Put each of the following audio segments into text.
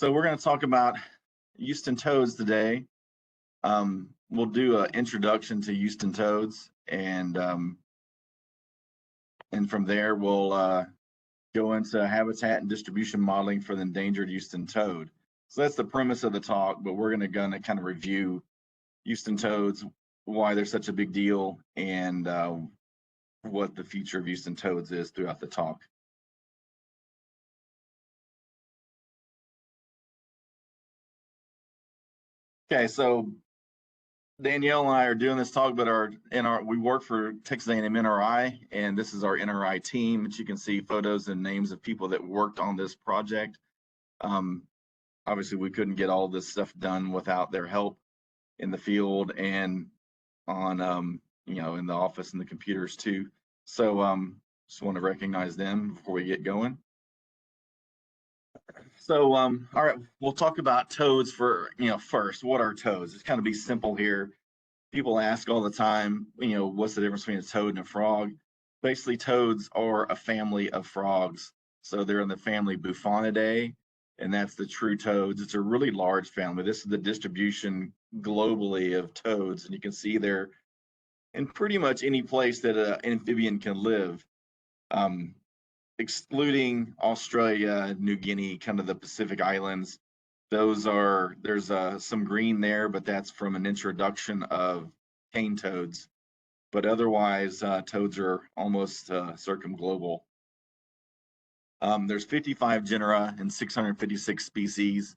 So we're going to talk about Houston toads today. We'll do an introduction to Houston toads, and from there we'll go into habitat and distribution modeling for the endangered Houston toad. So that's the premise of the talk, but we're going to kind of review Houston toads, why they're such a big deal, and what the future of Houston toads is throughout the talk. Okay, so Danielle and I are doing this talk, but we work for Texas A&M NRI, and this is our NRI team. But you can see photos and names of people that worked on this project. Obviously, we couldn't get all this stuff done without their help in the field and on in the office and the computers too. So just want to recognize them before we get going. So all right, we'll talk about toads for first. What are toads? It's kind of be simple here. People ask all the time, what's the difference between a toad and a frog? Basically, toads are a family of frogs. So they're in the family Bufonidae, and that's the true toads. It's a really large family. This is the distribution globally of toads, and you can see they're in pretty much any place that an amphibian can live, excluding Australia, New Guinea, kind of the Pacific Islands. There's some green there, but that's from an introduction of cane toads. But otherwise, toads are almost circumglobal. There's 55 genera and 656 species.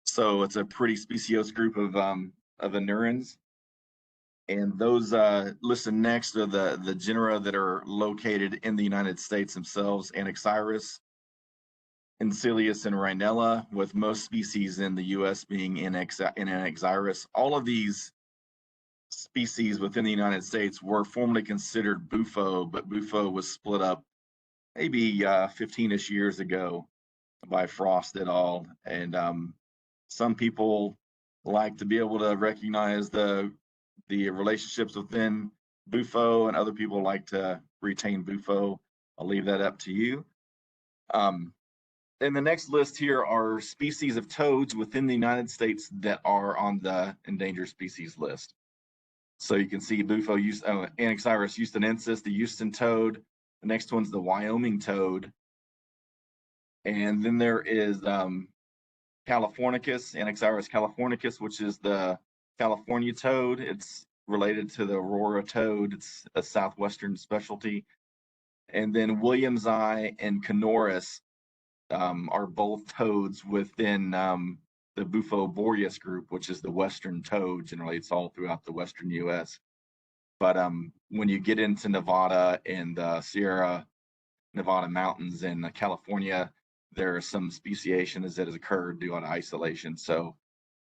So it's a pretty speciose group of anurans. And those listed next are the genera that are located in the United States themselves: Anaxyrus, Encilius, and Rhinella, with most species in the U.S. being in Anaxyrus. All of these species within the United States were formerly considered Bufo, but Bufo was split up maybe 15-ish years ago by Frost et al. And some people like to be able to recognize the relationships within Bufo, and other people like to retain Bufo. I'll leave that up to you. And the next list here are species of toads within the United States that are on the endangered species list. So you can see Bufo, Anaxyrus houstonensis, the Houston toad. The next one's the Wyoming toad. And then there is Californicus, Anaxyrus californicus, which is the California toad. It's related to the Aurora toad. It's a southwestern specialty. And then Williamsi and Canoris are both toads within the Bufo boreas group, which is the western toad. Generally, it's all throughout the western U.S. But when you get into Nevada and the Sierra Nevada mountains in California, there are some speciation that has occurred due to isolation. So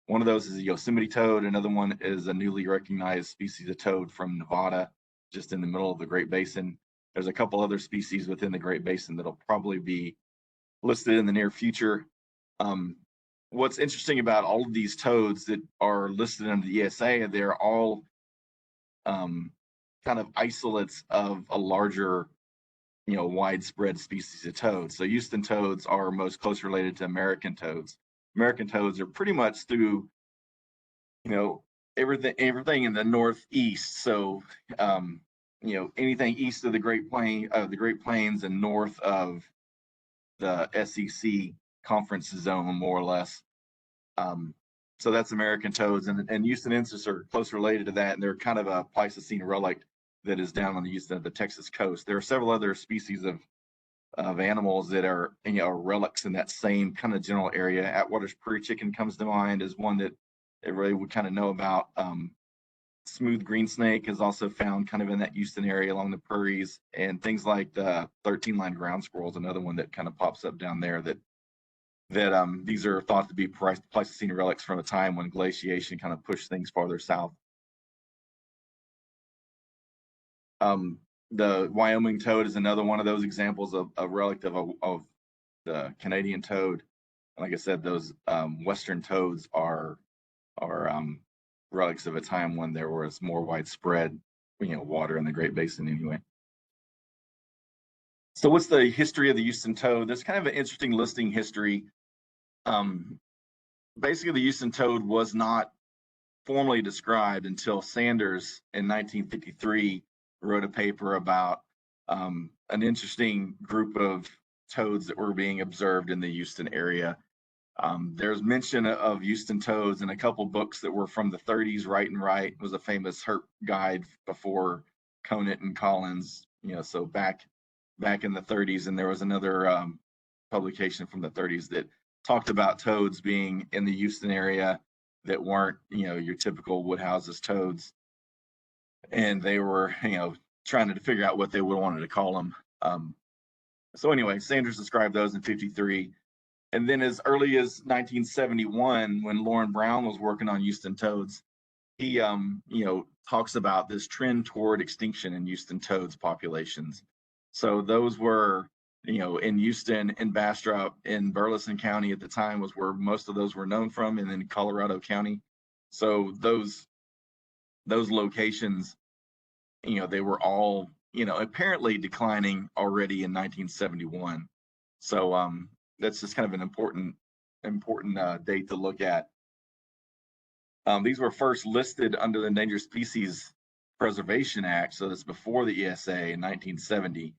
one of those is a Yosemite toad. Another one is a newly recognized species of toad from Nevada, just in the middle of the Great Basin. There's a couple other species within the Great Basin that'll probably be listed in the near future. What's interesting about all of these toads that are listed under the ESA, they're all kind of isolates of a larger, widespread species of toads. So Houston toads are most closely related to American toads. American toads are pretty much through, everything in the northeast. So, anything east of the Great Plains and north of the SEC conference zone, more or less. So that's American toads, and houstonensis are close related to that, and they're kind of a Pleistocene relic that is down on the Texas coast. There are several other species of animals that are relics in that same kind of general area. Atwater's prairie chicken comes to mind as one that everybody would kind of know about. Smooth green snake is also found kind of in that Houston area along the prairies, and things like the 13-line ground squirrel is another one that kind of pops up down there. That these are thought to be Pleistocene relics from a time when glaciation kind of pushed things farther south. The Wyoming toad is another one of those examples of a relic of the Canadian toad. Like I said, those western toads are relics of a time when there was more widespread, water in the Great Basin anyway. So what's the history of the Houston toad? There's kind of an interesting listing history. Basically, the Houston toad was not formally described until Sanders in 1953 wrote a paper about an interesting group of toads that were being observed in the Houston area. There's mention of Houston toads in a couple books that were from the 30s. Right and Right was a famous herp guide before Conant and Collins, so back in the 30s. And there was another publication from the 30s that talked about toads being in the Houston area that weren't, your typical Woodhouse's toads. And they were, trying to figure out what they would wanted to call them. So anyway, Sanders described those in 53. And then as early as 1971, when Lauren Brown was working on Houston toads, he, talks about this trend toward extinction in Houston toads populations. So those were, in Houston, in Bastrop, in Burleson County at the time was where most of those were known from, and then Colorado County. So those locations, they were all, apparently declining already in 1971. So that's just kind of an important date to look at. These were first listed under the Endangered Species Preservation Act, so that's before the ESA in 1970,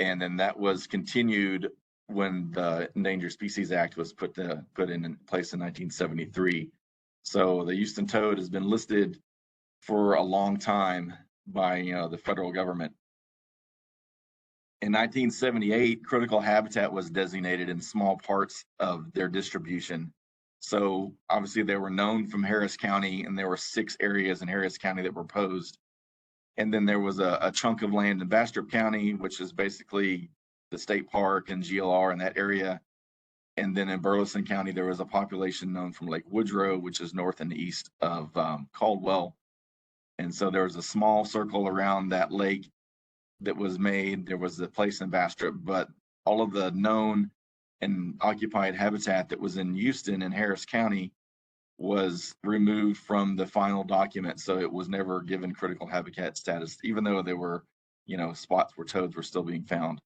and then that was continued when the Endangered Species Act was put in place in 1973. So the Houston toad has been listed for a long time by the federal government. In 1978, critical habitat was designated in small parts of their distribution. So obviously they were known from Harris County, and there were 6 areas in Harris County that were proposed. And then there was a chunk of land in Bastrop County, which is basically the state park and GLR in that area. And then in Burleson County, there was a population known from Lake Woodrow, which is north and east of Caldwell. And so there was a small circle around that lake that was made. There was the place in Bastrop, but all of the known and occupied habitat that was in Houston and Harris County was removed from the final document. So it was never given critical habitat status, even though there were, spots where toads were still being found.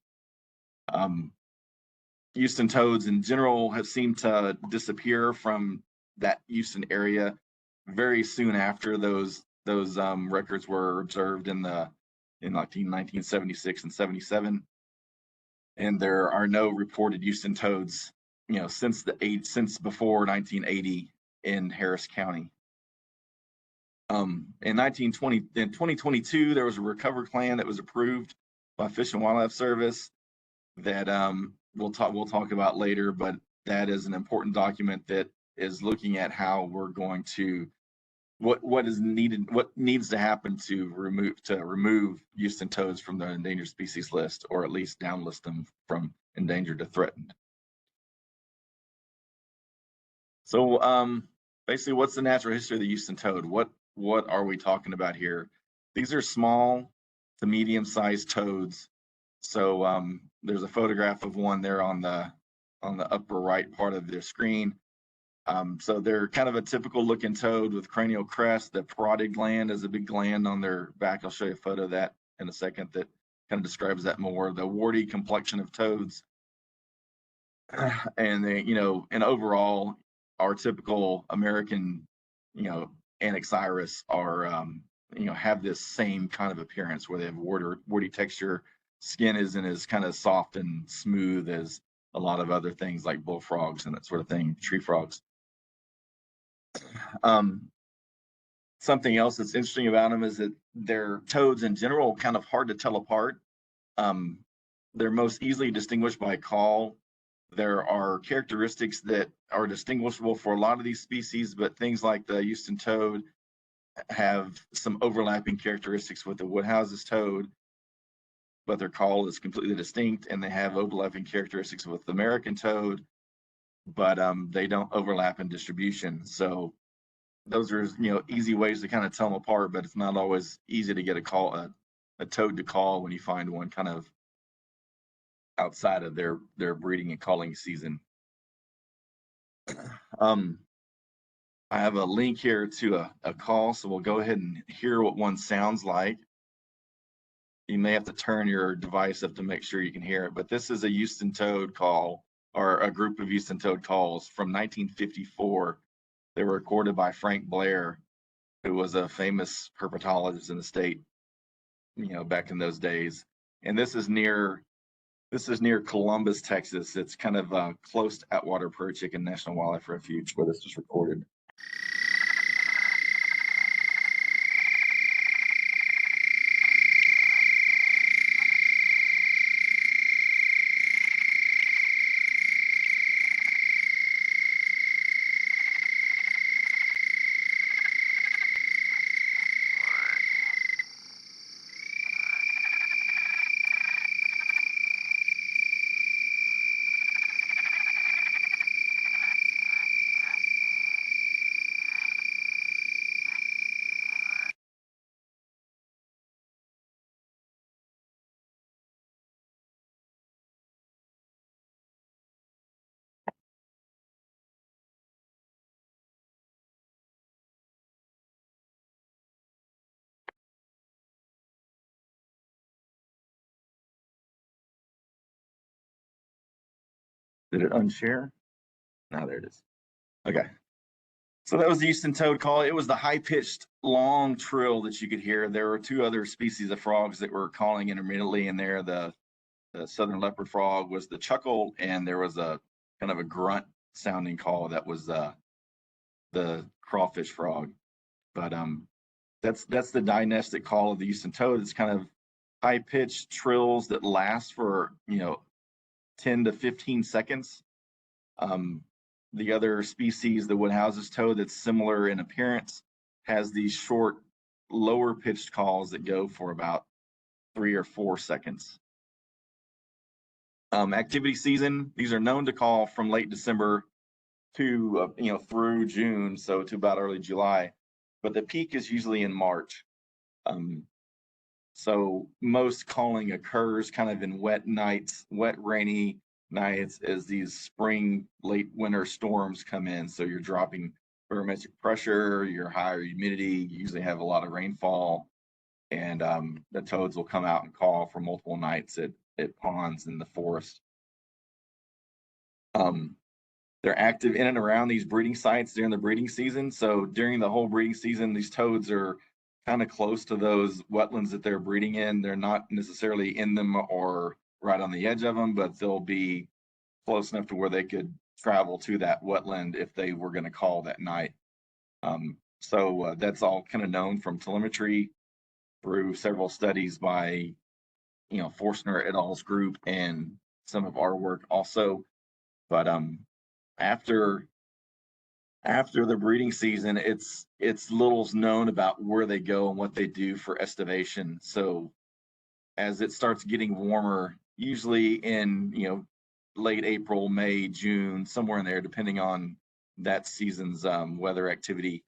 Houston toads in general have seemed to disappear from that Houston area very soon after those records were observed in 1976 and 77. And there are no reported Houston toads, since before 1980 in Harris County. In 2022, there was a recovery plan that was approved by Fish and Wildlife Service that we'll talk about later, but that is an important document that is looking at how we're going to what is needed, what needs to happen to remove Houston toads from the endangered species list, or at least downlist them from endangered to threatened. So basically, what's the natural history of the Houston toad? What are we talking about here? These are small to medium-sized toads. So there's a photograph of one there on the upper right part of their screen. So they're kind of a typical looking toad with cranial crest. The parotid gland is a big gland on their back. I'll show you a photo of that in a second that kind of describes that more. The warty complexion of toads. And they, and overall, our typical American, Anaxyrus are, have this same kind of appearance where they have warty texture. Skin isn't as kind of soft and smooth as a lot of other things like bullfrogs and that sort of thing, tree frogs. Something else that's interesting about them is that they're toads in general kind of hard to tell apart. They're most easily distinguished by call. There are characteristics that are distinguishable for a lot of these species, but things like the Houston toad have some overlapping characteristics with the Woodhouse's toad, but their call is completely distinct, and they have overlapping characteristics with the American toad, but they don't overlap in distribution. So those are, easy ways to kind of tell them apart, but it's not always easy to get a toad to call when you find one kind of outside of their breeding and calling season. I have a link here to a call, so we'll go ahead and hear what one sounds like. You may have to turn your device up to make sure you can hear it, but this is a Houston toad call. are a group of Houston toad calls from 1954. They were recorded by Frank Blair, who was a famous herpetologist in the state, back in those days. And this is near Columbus, Texas. It's kind of close to Atwater Prairie Chicken National Wildlife Refuge, where this was recorded. Did it unshare? No, there it is. Okay. So that was the Houston toad call. It was the high-pitched, long trill that you could hear. There were two other species of frogs that were calling intermittently in there. The southern leopard frog was the chuckle, and there was a kind of a grunt sounding call that was the crawfish frog. But that's the dynastic call of the Houston toad. It's kind of high-pitched trills that last for 10 to 15 seconds. The other species, the Woodhouse's toad, that's similar in appearance, has these short, lower pitched calls that go for about 3 or 4 seconds. Activity season, these are known to call from late December to through June, so to about early July, but the peak is usually in March. So most calling occurs kind of in wet nights, wet rainy nights, as these spring, late winter storms come in. So you're dropping barometric pressure, you're higher humidity, you usually have a lot of rainfall, and the toads will come out and call for multiple nights at ponds in the forest. They're active in and around these breeding sites during the breeding season. So during the whole breeding season, these toads are kind of close to those wetlands that they're breeding in. They're not necessarily in them or right on the edge of them, but they'll be close enough to where they could travel to that wetland if they were going to call that night. So that's all kind of known from telemetry through several studies by, Forstner et al.'s group and some of our work also. But after the breeding season, it's little's known about where they go and what they do for estivation. So as it starts getting warmer, usually in late April, May, June, somewhere in there, depending on that season's weather activity,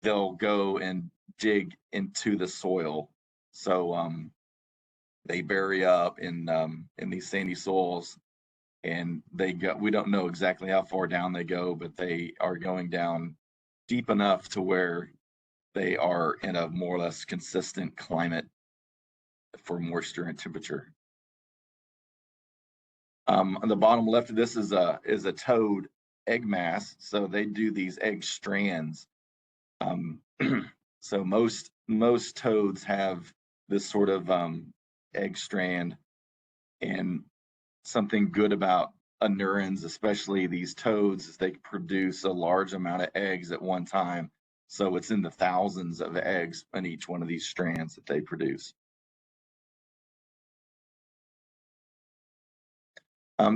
they'll go and dig into the soil. So they bury up in these sandy soils, and we don't know exactly how far down they go, but they are going down deep enough to where they are in a more or less consistent climate for moisture and temperature. On the bottom left of this is a toad egg mass. So they do these egg strands. So most toads have this sort of egg strand, and something good about anurans, especially these toads, is they produce a large amount of eggs at one time. So it's in the thousands of eggs in each one of these strands that they produce.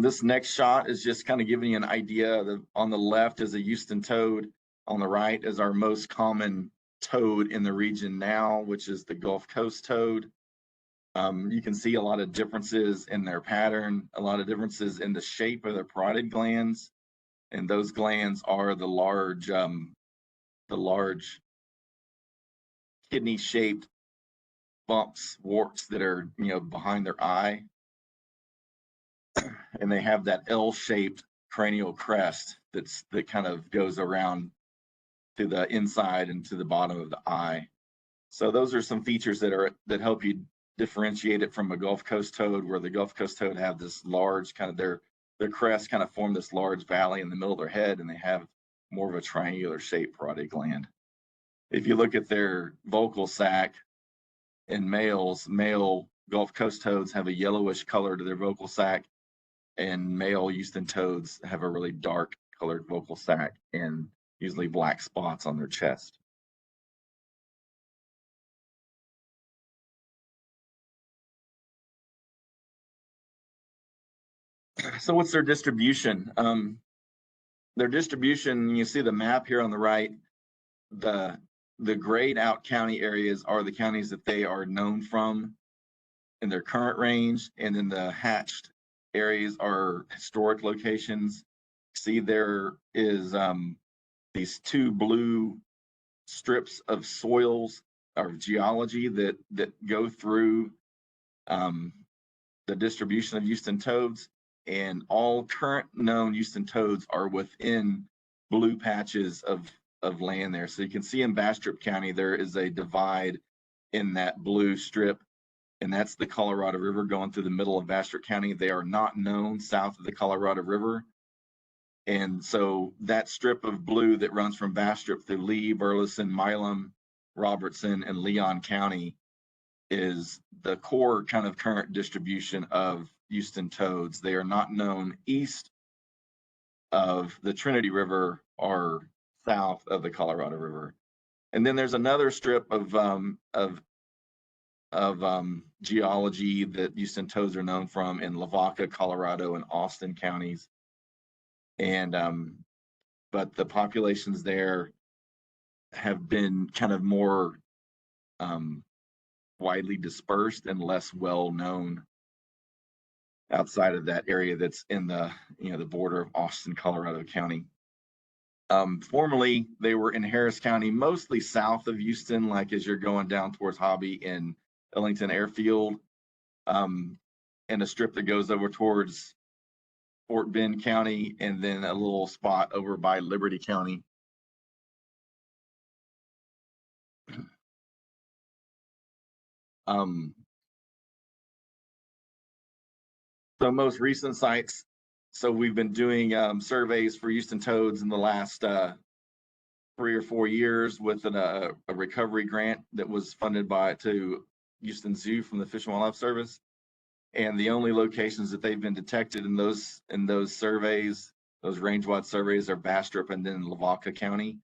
This next shot is just kind of giving you an idea. On the left is a Houston toad. On the right is our most common toad in the region now, which is the Gulf Coast toad. You can see a lot of differences in their pattern, a lot of differences in the shape of their parotid glands, and those glands are the large kidney-shaped bumps, warts that are behind their eye, and they have that L-shaped cranial crest that kind of goes around to the inside and to the bottom of the eye. So those are some features that help you differentiate it from a Gulf Coast toad, where the Gulf Coast toad have this large kind of their crests kind of form this large valley in the middle of their head, and they have more of a triangular shaped parotid gland. If you look at their vocal sac in males, male Gulf Coast toads have a yellowish color to their vocal sac, and male Houston toads have a really dark colored vocal sac and usually black spots on their chest. So what's their distribution? Their distribution, you see the map here on the right, the grayed out county areas are the counties that they are known from in their current range, and then the hatched areas are historic locations. See, there is these two blue strips of soils or geology that go through the distribution of Houston toads, and all current known Houston toads are within blue patches of land there. So you can see in Bastrop County there is a divide in that blue strip, and that's the Colorado River going through the middle of Bastrop County. They are not known south of the Colorado River. And so that strip of blue that runs from Bastrop through Lee, Burleson, Milam, Robertson, and Leon County is the core kind of current distribution of Houston toads. They are not known east of the Trinity River or south of the Colorado River. And then there's another strip of geology that Houston toads are known from in Lavaca, Colorado, and Austin counties. And but the populations there have been kind of more widely dispersed and less well known outside of that area that's in the the border of Austin, Colorado County. Formerly, they were in Harris County, mostly south of Houston, like as you're going down towards Hobby and Ellington Airfield, and a strip that goes over towards Fort Bend County, and then a little spot over by Liberty County. So most recent sites. So we've been doing surveys for Houston toads in the last 3 or 4 years with a recovery grant that was funded to Houston Zoo from the Fish and Wildlife Service. And the only locations that they've been detected in those surveys, those range-wide surveys, are Bastrop and then Lavaca County.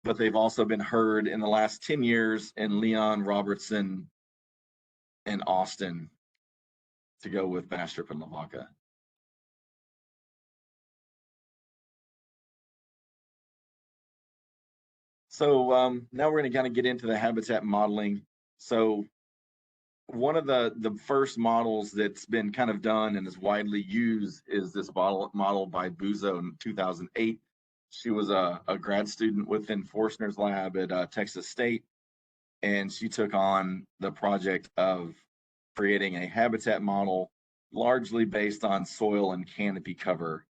But they've also been heard in the last 10 years in Leon, Robertson, and Austin, to go with Bastrop and Lavaca. So now we're going to kind of get into the habitat modeling. So one of the first models that's been kind of done and is widely used is this model by Buzo in 2008. She was a grad student within Forstner's lab at Texas State, and she took on the project of creating a habitat model largely based on soil and canopy cover.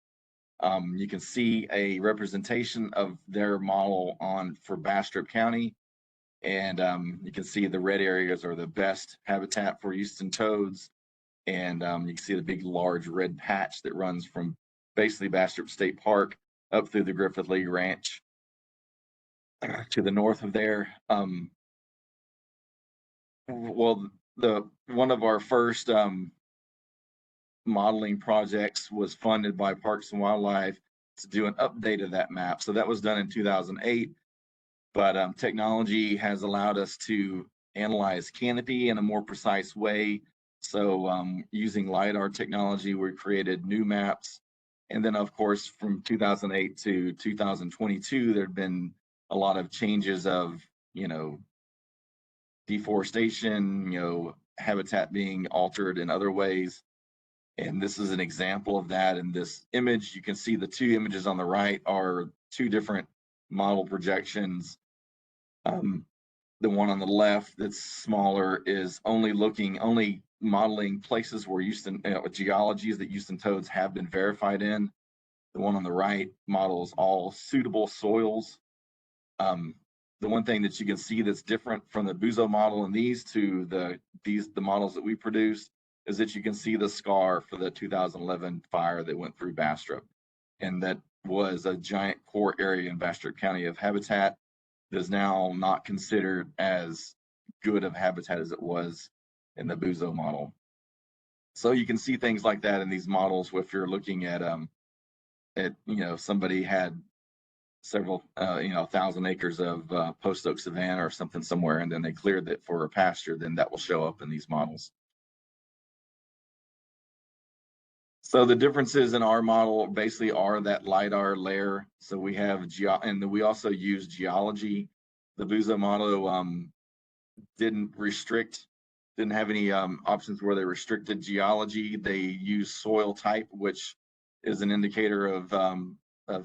You can see a representation of their model for Bastrop County, and you can see the red areas are the best habitat for Houston toads, and you can see the big large red patch that runs from basically Bastrop State Park up through the Griffith Lee Ranch to the north of there. Well, one of our first modeling projects was funded by Parks and Wildlife to do an update of that map. So that was done in 2008, but technology has allowed us to analyze canopy in a more precise way. So using LiDAR technology, we created new maps. And then, of course, from 2008 to 2022, there had been a lot of changes of, deforestation, habitat being altered in other ways. And this is an example of that. In this image, you can see the two images on the right are two different model projections. The one on the left that's smaller is only modeling places where geologies that Houston toads have been verified in. The one on the right models all suitable soils. The one thing that you can see that's different from the Buzo model and these to the models that we produced is that you can see the scar for the 2011 fire that went through Bastrop. And that was a giant core area in Bastrop County of habitat that is now not considered as good of habitat as it was in the Buzo model. So you can see things like that in these models if you're looking at somebody had several 1,000 acres of post oak savanna or something somewhere, and then they cleared it for a pasture, then that will show up in these models. So the differences in our model basically are that LiDAR layer. So we have and we also use geology. The Buzo model didn't have any options where they restricted geology. They use soil type, which is an indicator of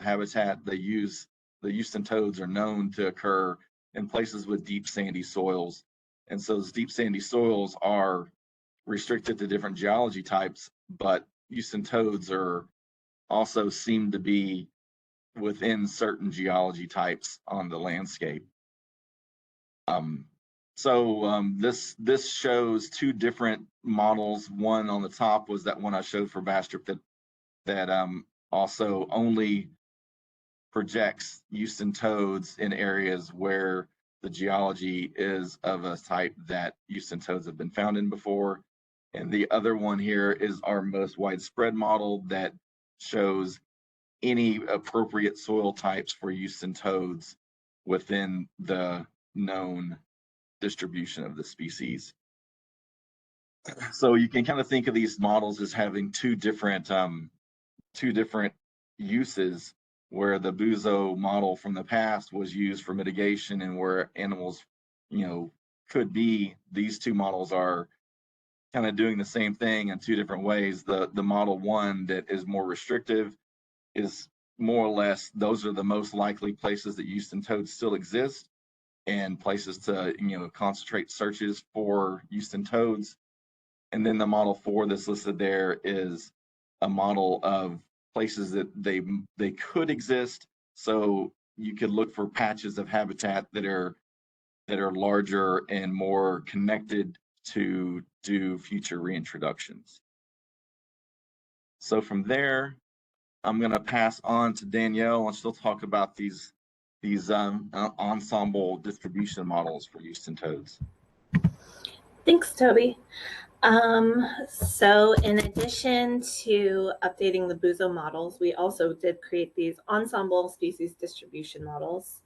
habitat. The Houston toads are known to occur in places with deep sandy soils. And so those deep sandy soils are restricted to different geology types, but Houston toads are also seem to be within certain geology types on the landscape. This shows two different models. One on the top was that one I showed for Bastrop that also only projects Houston toads in areas where the geology is of a type that Houston toads have been found in before. And the other one here is our most widespread model that shows any appropriate soil types for Houston toads within the known distribution of the species. So you can kind of think of these models as having two different uses, where the Buzo model from the past was used for mitigation and where animals, could be. These two models are kind of doing the same thing in two different ways. The model one that is more restrictive is more or less, those are the most likely places that Houston toads still exist and places to concentrate searches for Houston toads. And then the model 4 that's listed there is a model of places that they could exist. So you could look for patches of habitat that are larger and more connected to do future reintroductions. So from there, I'm going to pass on to Danielle, and she'll talk about these ensemble distribution models for Houston toads. Thanks, Toby. So in addition to updating the Buzo models, we also did create these ensemble species distribution models.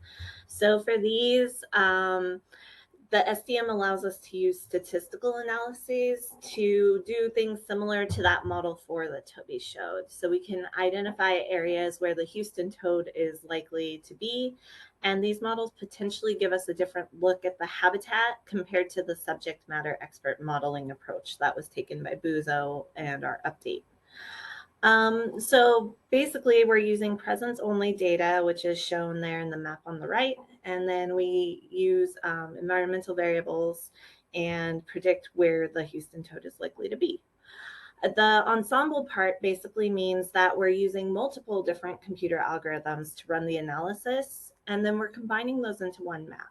So for these, the SDM allows us to use statistical analyses to do things similar to that model 4 that Toby showed. So we can identify areas where the Houston toad is likely to be, and these models potentially give us a different look at the habitat compared to the subject matter expert modeling approach that was taken by Buzo and our update. So basically we're using presence only data, which is shown there in the map on the right. And then we use environmental variables and predict where the Houston toad is likely to be. The ensemble part basically means that we're using multiple different computer algorithms to run the analysis, and then we're combining those into one map.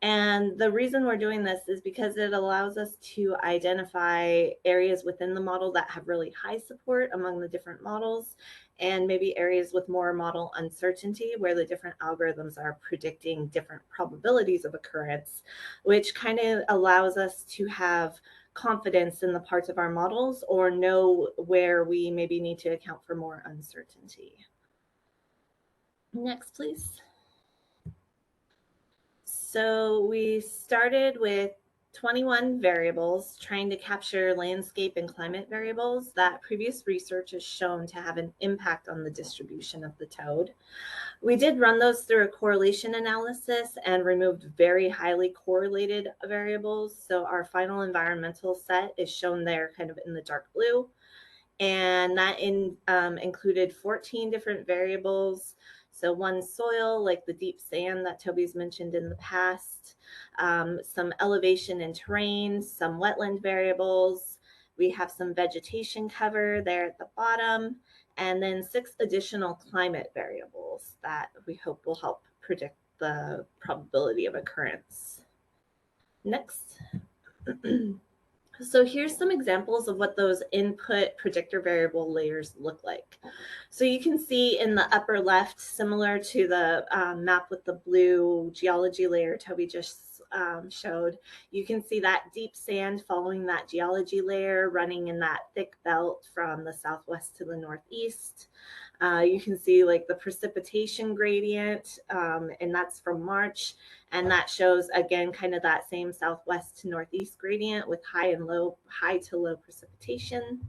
And the reason we're doing this is because it allows us to identify areas within the model that have really high support among the different models, and maybe areas with more model uncertainty where the different algorithms are predicting different probabilities of occurrence, which kind of allows us to have confidence in the parts of our models or know where we maybe need to account for more uncertainty. Next, please. So we started with 21 variables, trying to capture landscape and climate variables that previous research has shown to have an impact on the distribution of the toad. We did run those through a correlation analysis and removed very highly correlated variables. So our final environmental set is shown there kind of in the dark blue. And that included 14 different variables. So one soil, like the deep sand that Toby's mentioned in the past, some elevation and terrain, some wetland variables. We have some vegetation cover there at the bottom, and then 6 additional climate variables that we hope will help predict the probability of occurrence. Next. So here's some examples of what those input predictor variable layers look like. So you can see in the upper left, similar to the map with the blue geology layer Toby just showed, you can see that deep sand following that geology layer running in that thick belt from the southwest to the northeast. You can see like the precipitation gradient, and that's from March. And that shows again kind of that same southwest to northeast gradient with high to low precipitation.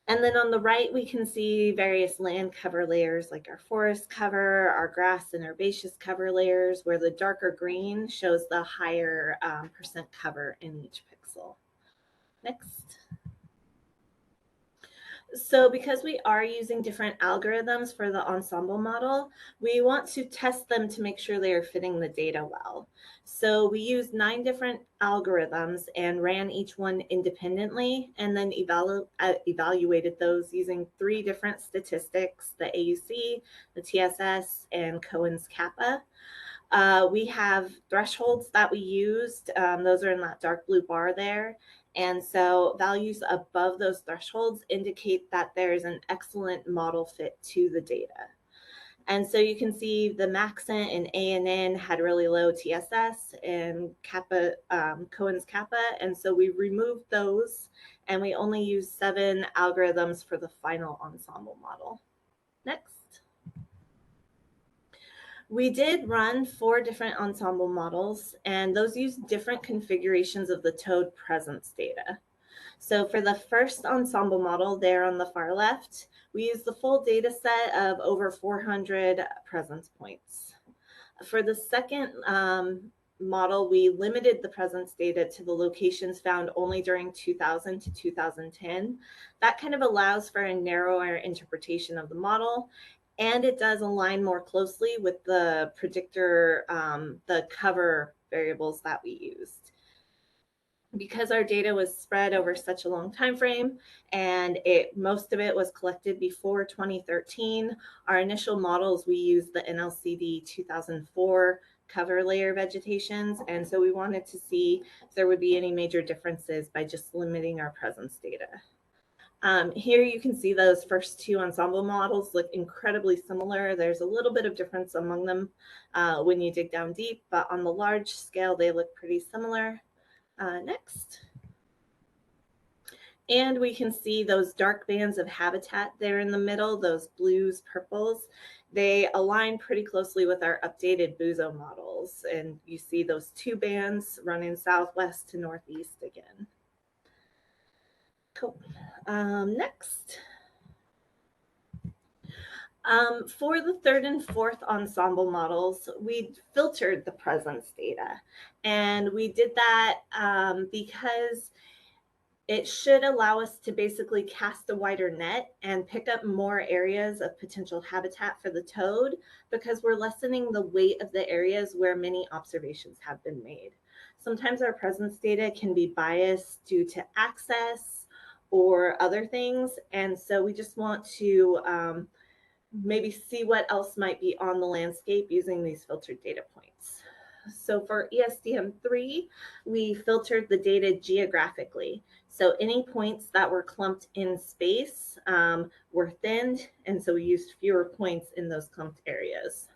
And then on the right, we can see various land cover layers like our forest cover, our grass and herbaceous cover layers, where the darker green shows the higher percent cover in each pixel. Next. So because we are using different algorithms for the ensemble model, we want to test them to make sure they are fitting the data well. So we used 9 different algorithms and ran each one independently, and then evaluated those using 3 different statistics, the AUC, the TSS, and Cohen's kappa. We have thresholds that we used. Those are in that dark blue bar there. And so values above those thresholds indicate that there's an excellent model fit to the data. And so you can see the Maxent and ANN had really low TSS and kappa, Cohen's kappa. And so we removed those and we only used 7 algorithms for the final ensemble model. Next. We did run 4 different ensemble models, and those use different configurations of the toad presence data. So for the first ensemble model there on the far left, we used the full data set of over 400 presence points. For the second model, we limited the presence data to the locations found only during 2000 to 2010. That kind of allows for a narrower interpretation of the model, and it does align more closely with the predictor, the cover variables that we used. Because our data was spread over such a long time frame and most of it was collected before 2013, our initial models, we used the NLCD 2004 cover layer vegetations. And so we wanted to see if there would be any major differences by just limiting our presence data. Here you can see those first 2 ensemble models look incredibly similar. There's a little bit of difference among them when you dig down deep, but on the large scale, they look pretty similar. Next. And we can see those dark bands of habitat there in the middle, those blues, purples. They align pretty closely with our updated Buzo models. And you see those 2 bands running southwest to northeast again. Cool. Next. For the 3rd and 4th ensemble models, we filtered the presence data. And we did that because it should allow us to basically cast a wider net and pick up more areas of potential habitat for the toad, because we're lessening the weight of the areas where many observations have been made. Sometimes our presence data can be biased due to access or other things. And so we just want to maybe see what else might be on the landscape using these filtered data points. So for ESDM3, we filtered the data geographically. So any points that were clumped in space were thinned, and so we used fewer points in those clumped areas.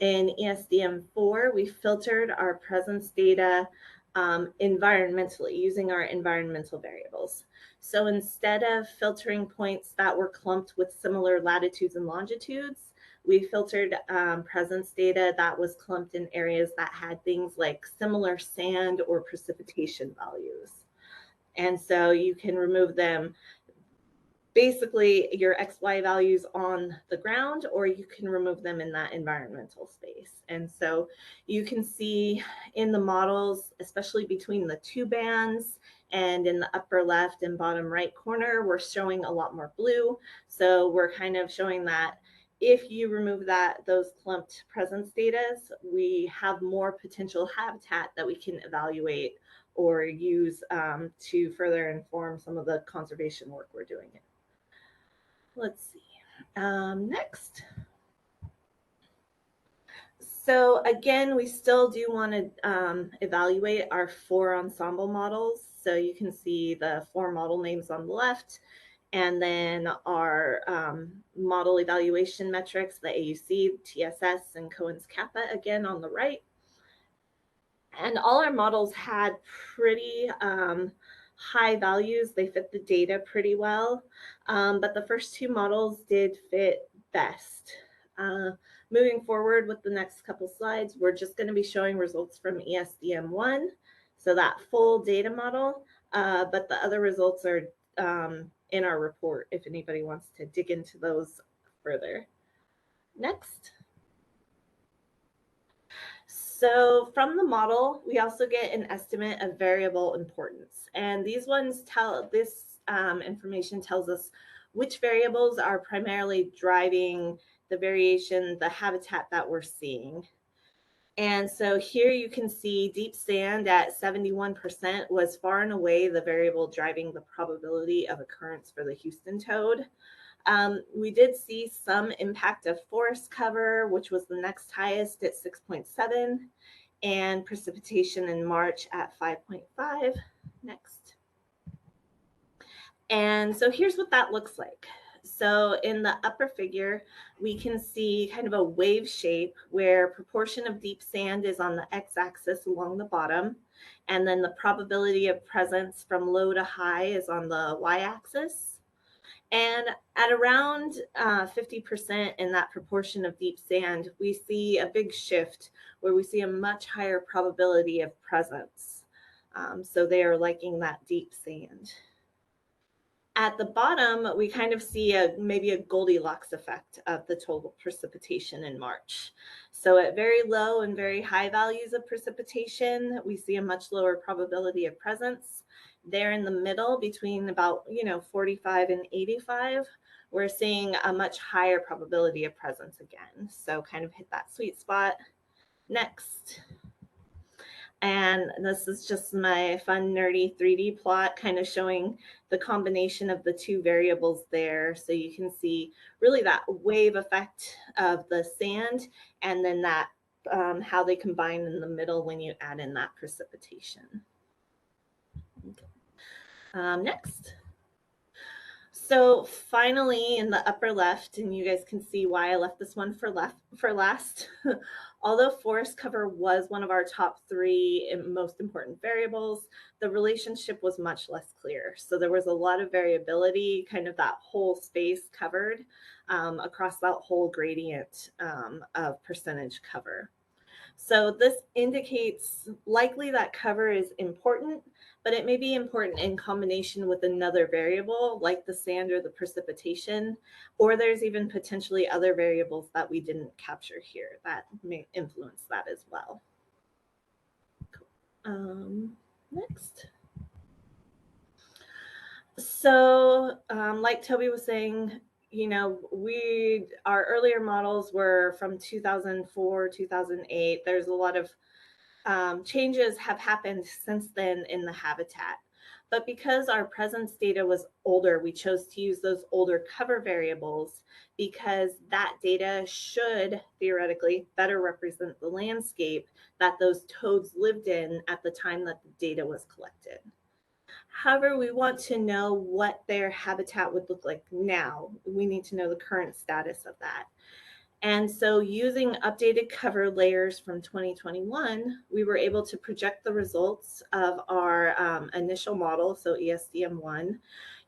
In ESDM4, we filtered our presence data environmentally using our environmental variables. So instead of filtering points that were clumped with similar latitudes and longitudes, we filtered presence data that was clumped in areas that had things like similar sand or precipitation values. And so you can remove them, basically your XY values on the ground, or you can remove them in that environmental space. And so you can see in the models, especially between the 2 bands and in the upper left and bottom right corner, we're showing a lot more blue. So we're kind of showing that if you remove those clumped presence data, we have more potential habitat that we can evaluate or use to further inform some of the conservation work we're doing. Let's see. Next. So again, we still do want to evaluate our 4 ensemble models. So you can see the 4 model names on the left, and then our model evaluation metrics, the AUC, TSS, and Cohen's kappa again on the right. And all our models had pretty high values. They fit the data pretty well, but the first 2 models did fit best. Moving forward with the next couple slides, we're just going to be showing results from ESDM1, so that full data model, but the other results are in our report if anybody wants to dig into those further. Next. So from the model, we also get an estimate of variable importance. And these ones this information tells us which variables are primarily driving the variation, the habitat that we're seeing. And so here you can see deep sand at 71% was far and away the variable driving the probability of occurrence for the Houston toad. We did see some impact of forest cover, which was the next highest at 6.7, and precipitation in March at 5.5. Next. And so here's what that looks like. So in the upper figure, we can see kind of a wave shape where proportion of deep sand is on the x-axis along the bottom, and then the probability of presence from low to high is on the y-axis. And at around 50% in that proportion of deep sand, we see a big shift where we see a much higher probability of presence. So they are liking that deep sand. At the bottom, we kind of see maybe a Goldilocks effect of the total precipitation in March. So at very low and very high values of precipitation, we see a much lower probability of presence. There in the middle, between about 45 and 85, we're seeing a much higher probability of presence again. So kind of hit that sweet spot. Next. And this is just my fun, nerdy 3D plot kind of showing the combination of the 2 variables there. So you can see really that wave effect of the sand, and then that how they combine in the middle when you add in that precipitation. Okay. Next. So finally, in the upper left, and you guys can see why I left this one for last, although forest cover was one of our top 3 most important variables, the relationship was much less clear. So there was a lot of variability, kind of that whole space covered across that whole gradient of percentage cover. So this indicates likely that cover is important, but it may be important in combination with another variable like the sand or the precipitation, or there's even potentially other variables that we didn't capture here that may influence that as well. Cool. Next. So like Toby was saying, our earlier models were from 2004, 2008. There's a lot of changes have happened since then in the habitat. But because our presence data was older, we chose to use those older cover variables because that data should theoretically better represent the landscape that those toads lived in at the time that the data was collected. However, we want to know what their habitat would look like now. We need to know the current status of that. And so using updated cover layers from 2021, we were able to project the results of our initial model, so ESDM1,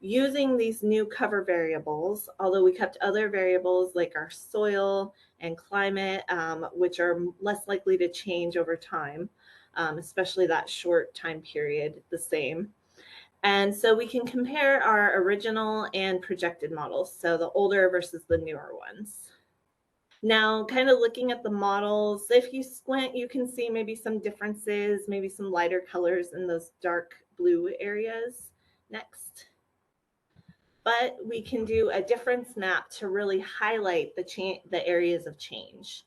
using these new cover variables, although we kept other variables like our soil and climate, which are less likely to change over time, especially that short time period, the same. And so we can compare our original and projected models, so the older versus the newer ones. Now, kind of looking at the models, if you squint, you can see maybe some differences, maybe some lighter colors in those dark blue areas. Next. But we can do a difference map to really highlight the areas of change.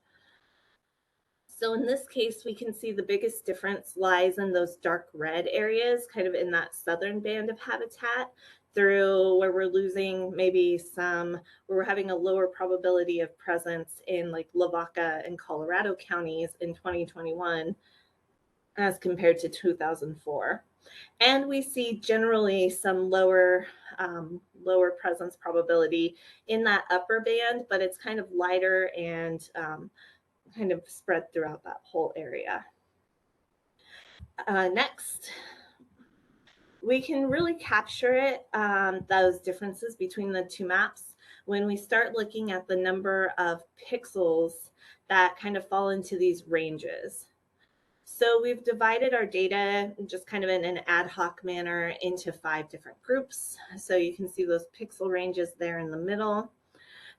So in this case, we can see the biggest difference lies in those dark red areas, kind of in that southern band of habitat, through where we're losing maybe where we're having a lower probability of presence in like Lavaca and Colorado counties in 2021 as compared to 2004. And we see generally some lower presence probability in that upper band, but it's kind of lighter and kind of spread throughout that whole area. Next, we can really capture it, those differences between the two maps, when we start looking at the number of pixels that kind of fall into these ranges. So we've divided our data just kind of in an ad hoc manner into 5 different groups. So you can see those pixel ranges there in the middle.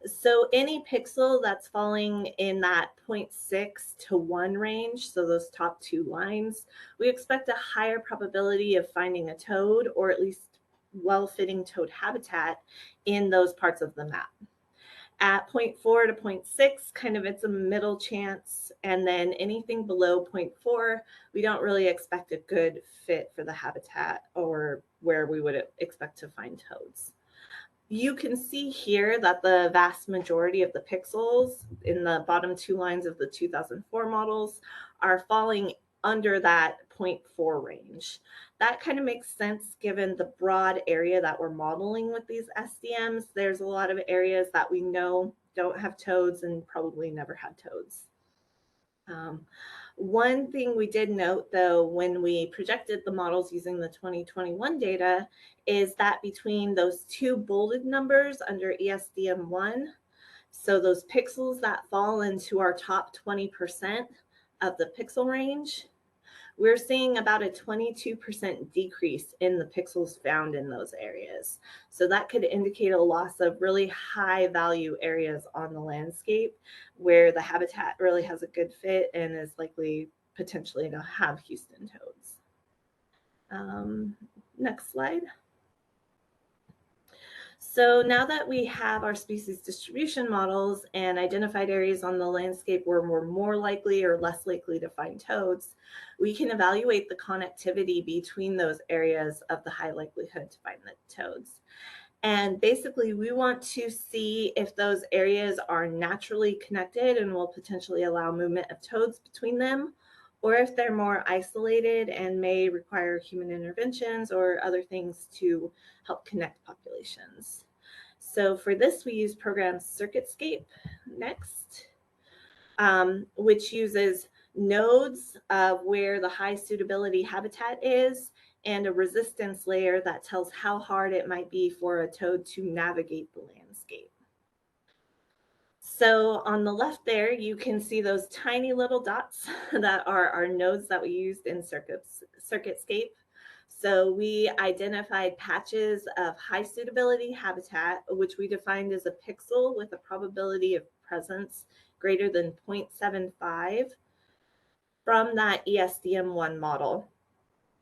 So any pixel that's falling in that 0.6 to 1 range, so those top 2 lines, we expect a higher probability of finding a toad, or at least well-fitting toad habitat in those parts of the map. At 0.4 to 0.6, kind of it's a middle chance. And then anything below 0.4, we don't really expect a good fit for the habitat or where we would expect to find toads. You can see here that the vast majority of the pixels in the bottom 2 lines of the 2004 models are falling under that 0.4 range. That kind of makes sense given the broad area that we're modeling with these SDMs. There's a lot of areas that we know don't have toads and probably never had toads. One thing we did note, though, when we projected the models using the 2021 data, is that between those 2 bolded numbers under ESDM1, so those pixels that fall into our top 20% of the pixel range, we're seeing about a 22% decrease in the pixels found in those areas. So that could indicate a loss of really high value areas on the landscape where the habitat really has a good fit and is likely potentially to have Houston toads. Next slide. So now that we have our species distribution models and identified areas on the landscape where we're more likely or less likely to find toads, we can evaluate the connectivity between those areas of the high likelihood to find the toads. And basically, we want to see if those areas are naturally connected and will potentially allow movement of toads between them, or if they're more isolated and may require human interventions or other things to help connect populations. So for this, we use program CircuitScape next, which uses nodes of where the high suitability habitat is and a resistance layer that tells how hard it might be for a toad to navigate the landscape. So on the left there, you can see those tiny little dots that are our nodes that we used in CircuitScape. So we identified patches of high suitability habitat, which we defined as a pixel with a probability of presence greater than 0.75 from that ESDM1 model.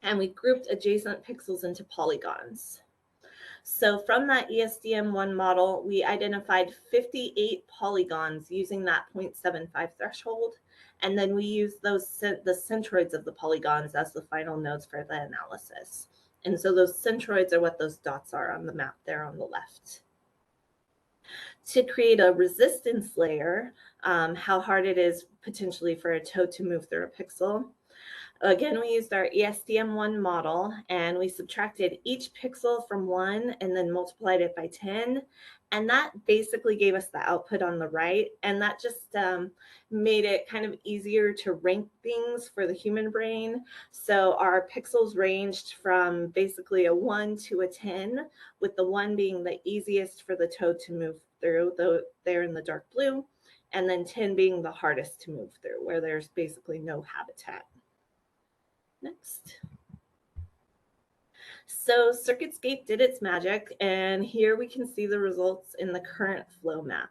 And we grouped adjacent pixels into polygons. So from that ESDM1 model, we identified 58 polygons using that 0.75 threshold. And then we used the centroids of the polygons as the final nodes for the analysis. And so those centroids are what those dots are on the map there on the left. To create a resistance layer, how hard it is potentially for a toad to move through a pixel, again, we used our ESDM1 model and we subtracted each pixel from 1 and then multiplied it by 10. And that basically gave us the output on the right. And that just made it kind of easier to rank things for the human brain. So our pixels ranged from basically a 1 to a 10, with the 1 being the easiest for the toad to move through, though they're in the dark blue, and then 10 being the hardest to move through, where there's basically no habitat. Next. So CircuitScape did its magic, and here we can see the results in the current flow map.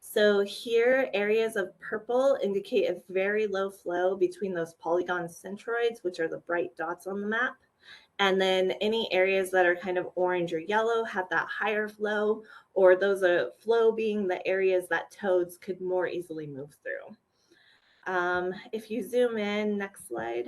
So here, areas of purple indicate a very low flow between those polygon centroids, which are the bright dots on the map. And then any areas that are kind of orange or yellow have that higher flow, or those are flow being the areas that toads could more easily move through. If you zoom in, next slide.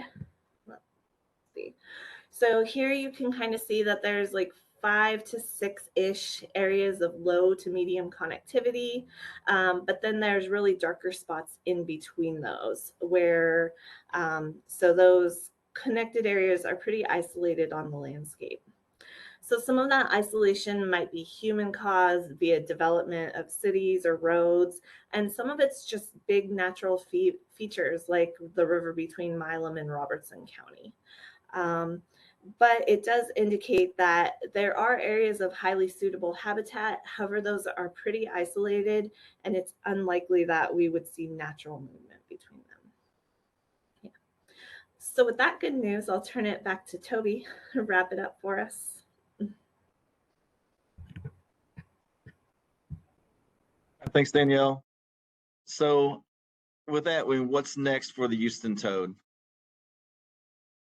So here you can kind of see that there's like 5 to 6-ish areas of low to medium connectivity, but then there's really darker spots in between those where, so those connected areas are pretty isolated on the landscape. So some of that isolation might be human caused via development of cities or roads, and some of it's just big natural features like the river between Milam and Robertson County. Um, but it does indicate that there are areas of highly suitable habitat. However, those are pretty isolated, and it's unlikely that we would see natural movement between them. Yeah. So with that good news, I'll turn it back to Toby to wrap it up for us. Thanks, Danielle. So with that, what's next for the Houston toad?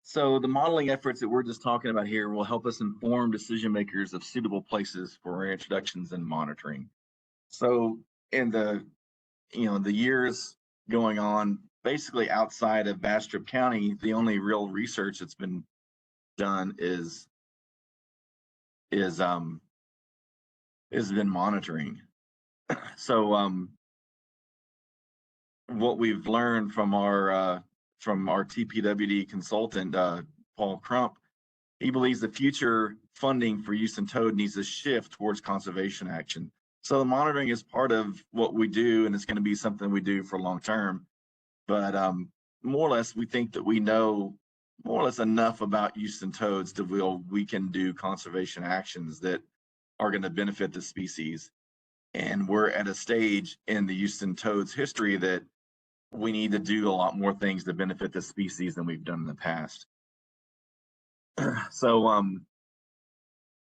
So the modeling efforts that we're just talking about here will help us inform decision makers of suitable places for reintroductions and monitoring. So in the the years going on, basically outside of Bastrop County, the only real research that's been done is been monitoring. So what we've learned from our TPWD consultant Paul Crump, he believes the future funding for Houston toad needs to shift towards conservation action. So the monitoring is part of what we do, and it's going to be something we do for long term. But more or less, we think that we know more or less enough about Houston toads to we can do conservation actions that are going to benefit the species. And we're at a stage in the Houston toad's history that we need to do a lot more things to benefit the species than we've done in the past. So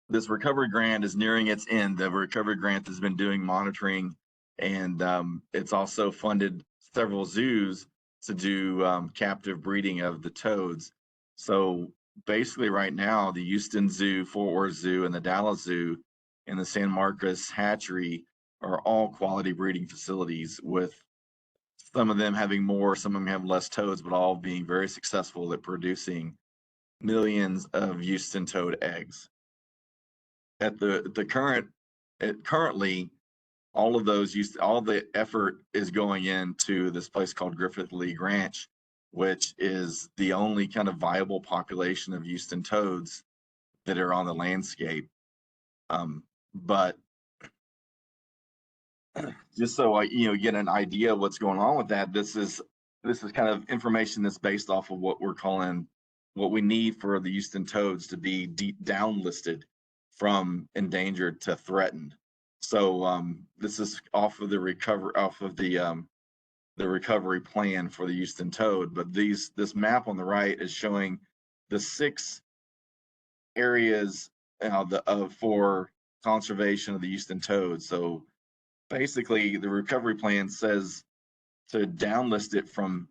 this recovery grant is nearing its end. The recovery grant has been doing monitoring, and it's also funded several zoos to do captive breeding of the toads. So basically right now, the Houston Zoo, Fort Worth Zoo, and the Dallas Zoo and the San Marcos Hatchery are all quality breeding facilities, with some of them having more, some of them have less toads, but all being very successful at producing millions of Houston toad eggs. At currently, all of those all the effort is going into this place called Griffith League Ranch, which is the only kind of viable population of Houston toads that are on the landscape. But just so I get an idea of what's going on with that, this is kind of information that's based off of what we need for the Houston toads to be downlisted from endangered to threatened. So this is off of the recovery plan for the Houston toad. But this map on the right is showing the 6 areas for conservation of the Houston toad. So basically, the recovery plan says to downlist it from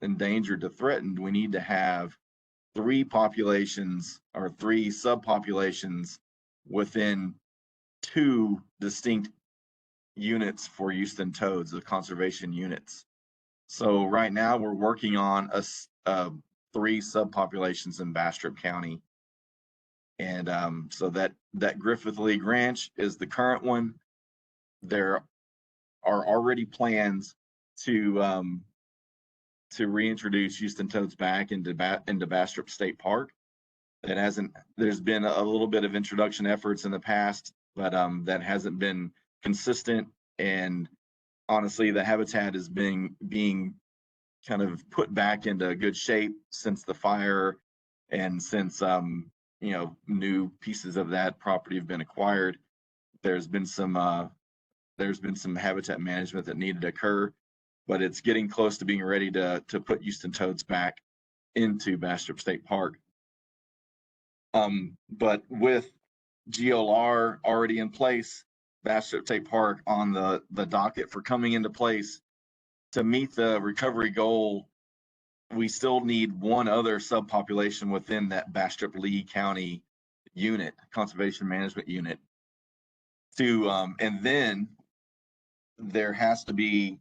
endangered to threatened, we need to have 3 populations or 3 subpopulations within 2 distinct units for Houston toads, the conservation units. So right now we're working on 3 subpopulations in Bastrop County. And so that Griffith League Ranch is the current one. There are already plans to reintroduce Houston toads back into Bastrop State Park. There's been a little bit of introduction efforts in the past, but that hasn't been consistent. And honestly, the habitat is being kind of put back into good shape since the fire, and since new pieces of that property have been acquired. There's been some habitat management that needed to occur, but it's getting close to being ready to put Houston toads back into Bastrop State Park. But with GLR already in place, Bastrop State Park on the docket for coming into place, to meet the recovery goal, we still need one other subpopulation within that Bastrop Lee County unit, conservation management unit, and then there has to be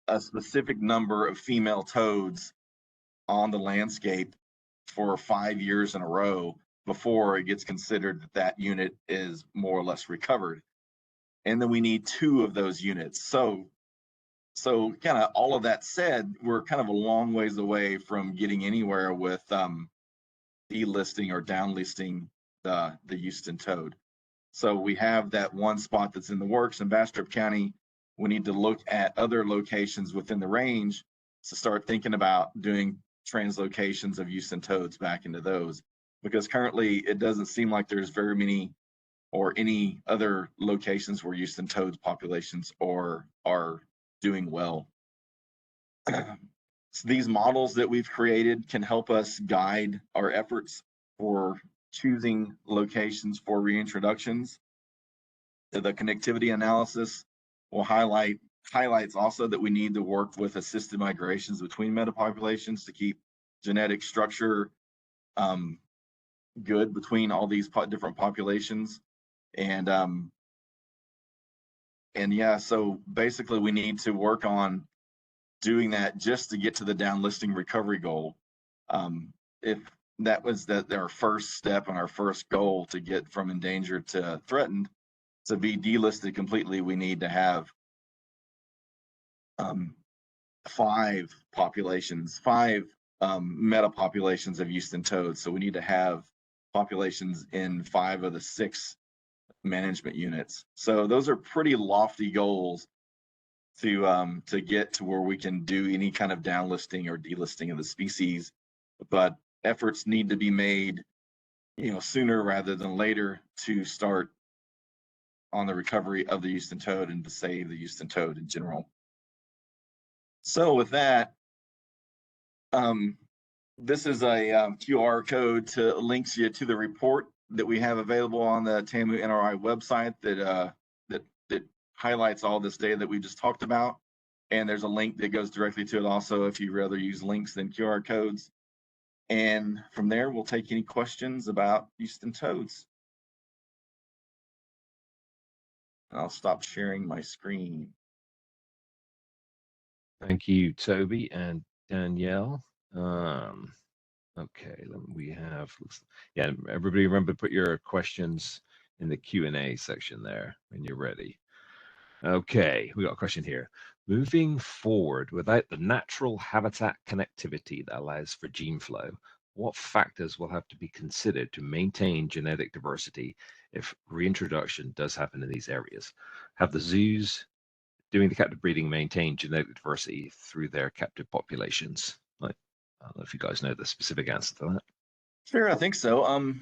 a specific number of female toads on the landscape for 5 years in a row before it gets considered that unit is more or less recovered. And then we need 2 of those units. So So kind of all of that said, we're kind of a long ways away from getting anywhere with delisting or downlisting the Houston toad. So we have that one spot that's in the works in Bastrop County. We need to look at other locations within the range to start thinking about doing translocations of Houston toads back into those, because currently it doesn't seem like there's very many or any other locations where Houston toads populations are doing well. So these models that we've created can help us guide our efforts for choosing locations for reintroductions. The connectivity analysis will highlights also that we need to work with assisted migrations between metapopulations to keep genetic structure good between all these different populations. And yeah, so basically we need to work on doing that just to get to the downlisting recovery goal. If that was our first step and our first goal to get from endangered to threatened to be delisted completely, we need to have 5 meta populations of Houston toads. So we need to have populations in 5 of the 6 management units. So those are pretty lofty goals to get to where we can do any kind of downlisting or delisting of the species, but efforts need to be made, sooner rather than later to start on the recovery of the Houston toad and to save the Houston toad in general. So with that, this is a QR code to links you to the report that we have available on the TAMU NRI website that highlights all this data that we just talked about. And there's a link that goes directly to it also if you rather use links than QR codes. And from there, we'll take any questions about Houston toads. I'll stop sharing my screen. Thank you, Toby and Danielle. Okay, we have, yeah, everybody remember to put your questions in the Q&A section there when you're ready. Okay, we got a question here. Moving forward, without the natural habitat connectivity that allows for gene flow, what factors will have to be considered to maintain genetic diversity if reintroduction does happen in these areas? Have the zoos doing the captive breeding maintain genetic diversity through their captive populations? I don't know if you guys know the specific answer to that. Sure, I think so.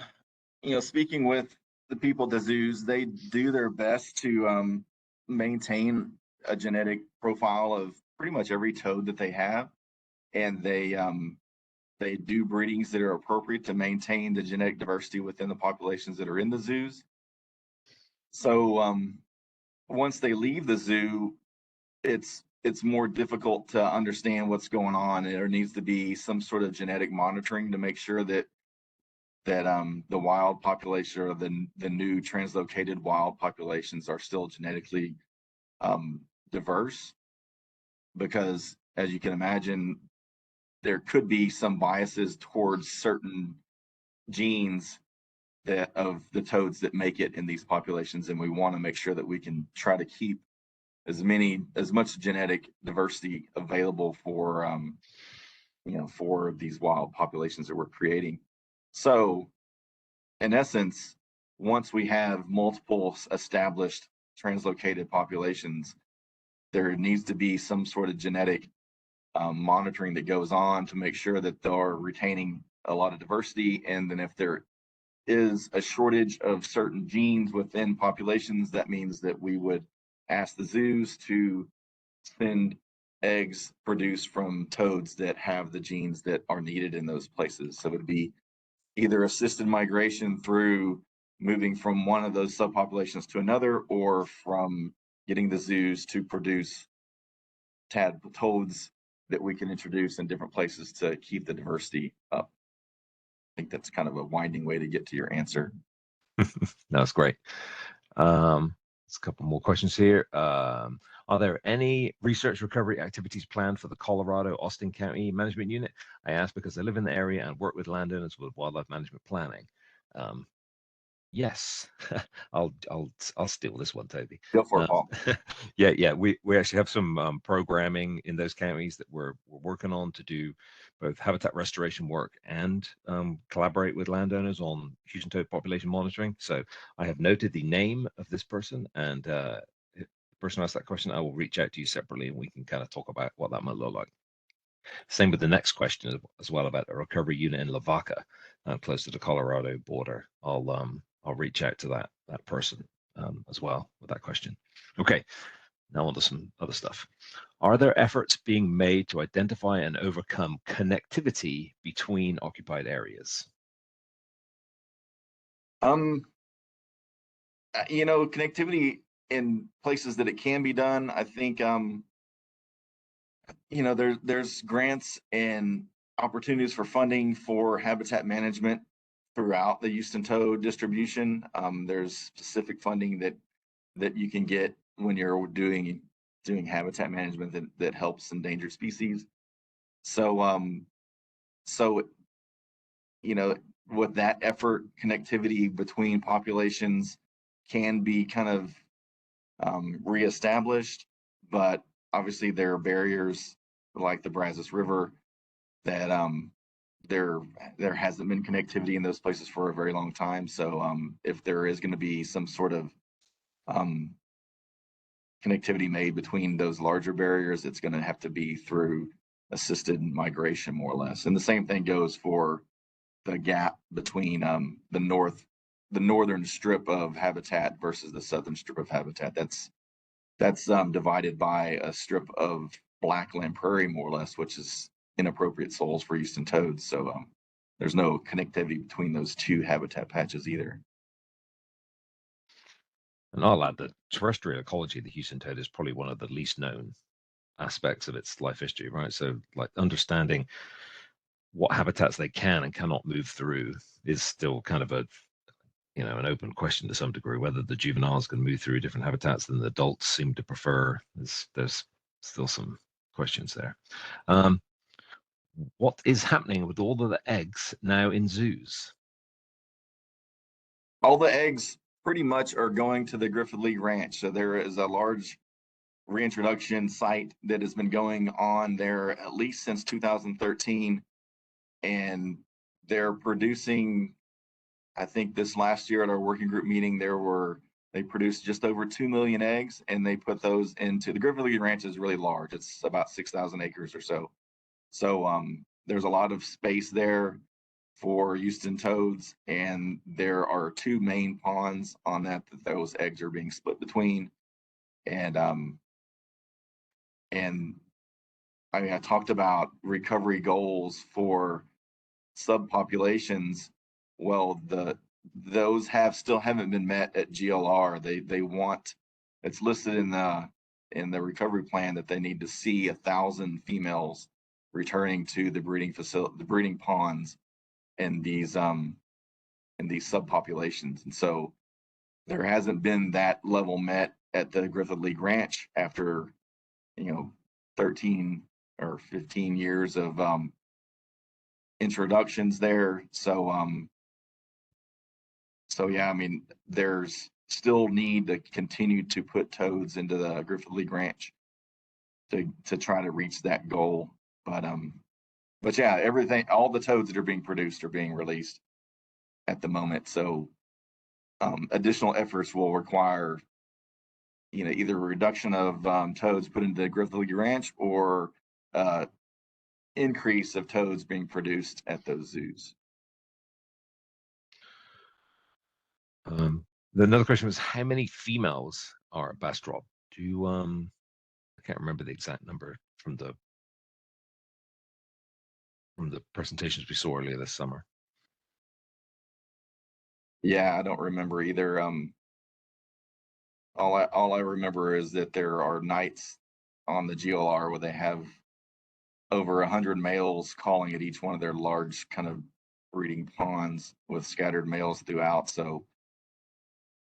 Speaking with the people at the zoos, they do their best to maintain a genetic profile of pretty much every toad that they have, and they do breedings that are appropriate to maintain the genetic diversity within the populations that are in the zoos. So once they leave the zoo, it's more difficult to understand what's going on. There needs to be some sort of genetic monitoring to make sure that the wild population or the new translocated wild populations are still genetically diverse, because as you can imagine, there could be some biases towards certain genes that of the toads that make it in these populations, and we want to make sure that we can try to keep as much genetic diversity available for for these wild populations that we're creating. So in essence, once we have multiple established translocated populations, there needs to be some sort of genetic monitoring that goes on to make sure that they're retaining a lot of diversity. And then if there is a shortage of certain genes within populations, that means that we would ask the zoos to send eggs produced from toads that have the genes that are needed in those places. So it would be either assisted migration through moving from one of those subpopulations to another, or from getting the zoos to produce toads that we can introduce in different places to keep the diversity up. I think that's kind of a winding way to get to your answer. That's great. There's a couple more questions here. Are there any research recovery activities planned for the Colorado Austin County Management Unit? I ask because I live in the area and work with landowners with wildlife management planning. Yes, I'll steal this one, Toby. Go for it, Um, Paul. yeah. We actually have some programming in those counties that we're working on to do both habitat restoration work and collaborate with landowners on Houston toad population monitoring. So I have noted the name of this person, and if the person who asked that question, I will reach out to you separately, and we can kind of talk about what that might look like. Same with the next question as well about a recovery unit in Lavaca, close to the Colorado border. I'll reach out to that person as well with that question. Okay, now on to some other stuff. Are there efforts being made to identify and overcome connectivity between occupied areas? Connectivity in places that it can be done, I think, there's grants and opportunities for funding for habitat management throughout the Houston toad distribution. There's specific funding that you can get when you're doing habitat management that helps endangered species. So you know, with that effort, connectivity between populations can be kind of reestablished, but obviously there are barriers like the Brazos River that there hasn't been connectivity in those places for a very long time. So if there is going to be some sort of um, connectivity made between those larger barriers, it's going to have to be through assisted migration, more or less. And the same thing goes for the gap between the northern strip of habitat versus the southern strip of habitat. That's divided by a strip of blackland prairie, more or less, which is inappropriate soils for Houston toads. So there's no connectivity between those two habitat patches either. And I'll add that terrestrial ecology of the Houston toad is probably one of the least known aspects of its life history, right? So, like, understanding what habitats they can and cannot move through is still kind of an open question to some degree. Whether the juveniles can move through different habitats than the adults seem to prefer, there's still some questions there. What is happening with all of the eggs now in zoos? All the eggs pretty much are going to the Griffith Lee Ranch. So there is a large reintroduction site that has been going on there at least since 2013, and they're producing, I think this last year at our working group meeting, they produced just over 2 million eggs, and they put those into the Griffith Lee Ranch. Is really large. It's about 6,000 acres or so. So there's a lot of space there for Houston toads, and there are two main ponds on that those eggs are being split between. And I mean, I talked about recovery goals for subpopulations. Well, those still haven't been met at GLR. They want, it's listed in the recovery plan that they need to see 1,000 females returning to the breeding facility, the breeding ponds in these subpopulations. And so there hasn't been that level met at the Griffith League Ranch after 13 or 15 years of introductions there. So yeah, I mean, there's still need to continue to put toads into the Griffith League Ranch to try to reach that goal. But yeah, all the toads that are being produced are being released at the moment. So additional efforts will require either a reduction of toads put into the Griffith League Ranch or increase of toads being produced at those zoos. Another question was, how many females are at Bastrop? I can't remember the exact number from the presentations we saw earlier this summer. Yeah, I don't remember either. All I remember is that there are nights on the GLR where they have over 100 males calling at each one of their large kind of breeding ponds with scattered males throughout. So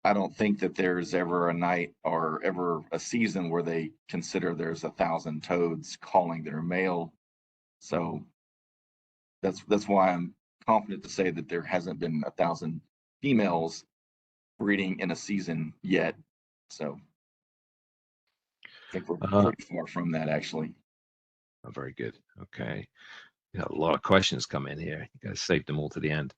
I don't think that there's ever a night or ever a season where they consider there's 1,000 toads calling their male. So that's why I'm confident to say that there hasn't been 1,000 females breeding in a season yet. So I think we're pretty far from that, actually. Oh, very good. Okay. We got a lot of questions come in here. You guys saved them all to the end.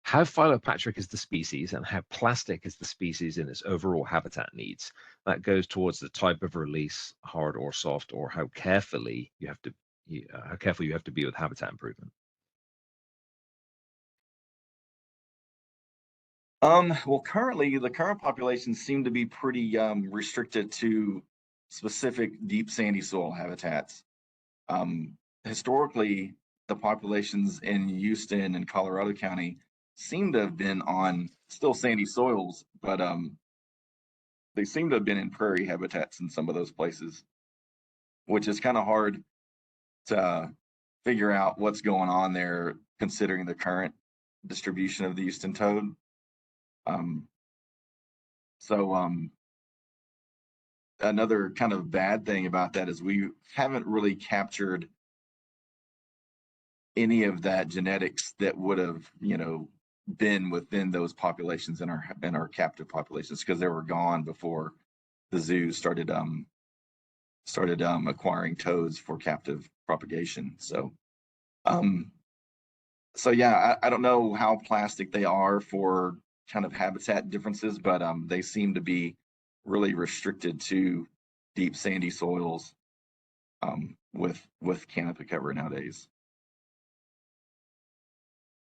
How phylopatric is the species and how plastic is the species in its overall habitat needs? That goes towards the type of release, hard or soft, or how carefully you have to how careful you have to be with habitat improvement. Well, currently the current populations seem to be pretty restricted to specific deep sandy soil habitats. Historically, the populations in Houston and Colorado County seem to have been on still sandy soils, but they seem to have been in prairie habitats in some of those places, which is kind of hard to figure out what's going on there considering the current distribution of the Houston toad. Um, so another kind of bad thing about that is we haven't really captured any of that genetics that would have, been within those populations in our captive populations, because they were gone before the zoos started acquiring toads for captive propagation. Um, so yeah, I don't know how plastic they are for kind of habitat differences, but they seem to be really restricted to deep sandy soils with canopy cover nowadays.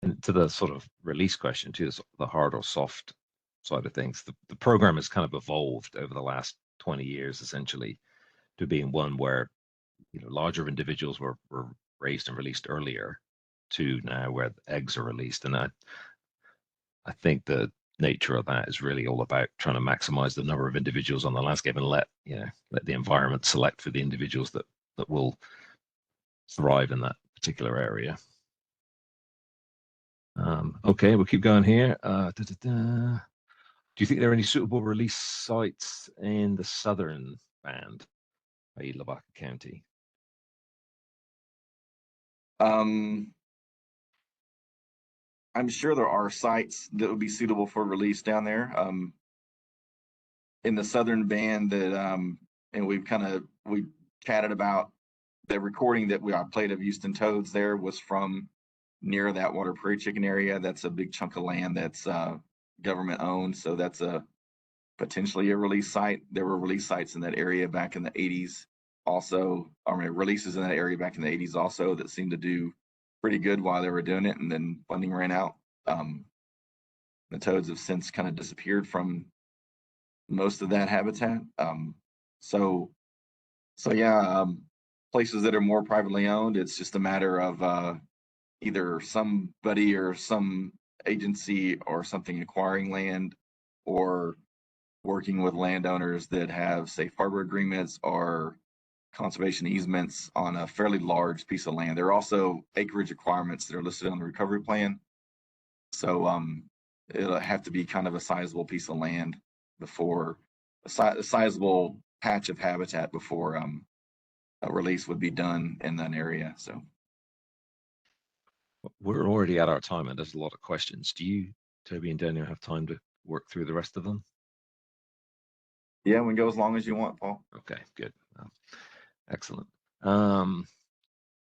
And to the sort of release question, to the hard or soft side of things, the program has kind of evolved over the last 20 years, essentially, to being one where larger individuals were raised and released earlier, to now where eggs are released. And I think the nature of that is really all about trying to maximize the number of individuals on the landscape and let the environment select for the individuals that will thrive in that particular area. Okay, we'll keep going here. Do you think there are any suitable release sites in the southern band, i.e. Lavaca County? I'm sure there are sites that would be suitable for release down there. In the southern band and we chatted about the recording that I played of Houston Toads there was from near that water prairie chicken area. That's a big chunk of land that's government owned. So that's potentially a release site. There were release sites in that area back in the 80s also, releases in that area back in the 80s also that seemed to do pretty good while they were doing it, and then funding ran out. The toads have since kind of disappeared from most of that habitat. So yeah, places that are more privately owned, it's just a matter of either somebody or some agency or something acquiring land, or working with landowners that have safe harbor agreements or conservation easements on a fairly large piece of land. There are also acreage requirements that are listed on the recovery plan. So it'll have to be kind of a sizable piece of land before a sizable patch of habitat before a release would be done in that area. So we're already at our time, and there's a lot of questions. Do you, Toby and Daniel, have time to work through the rest of them? Yeah, we can go as long as you want, Paul. Okay, good. Excellent.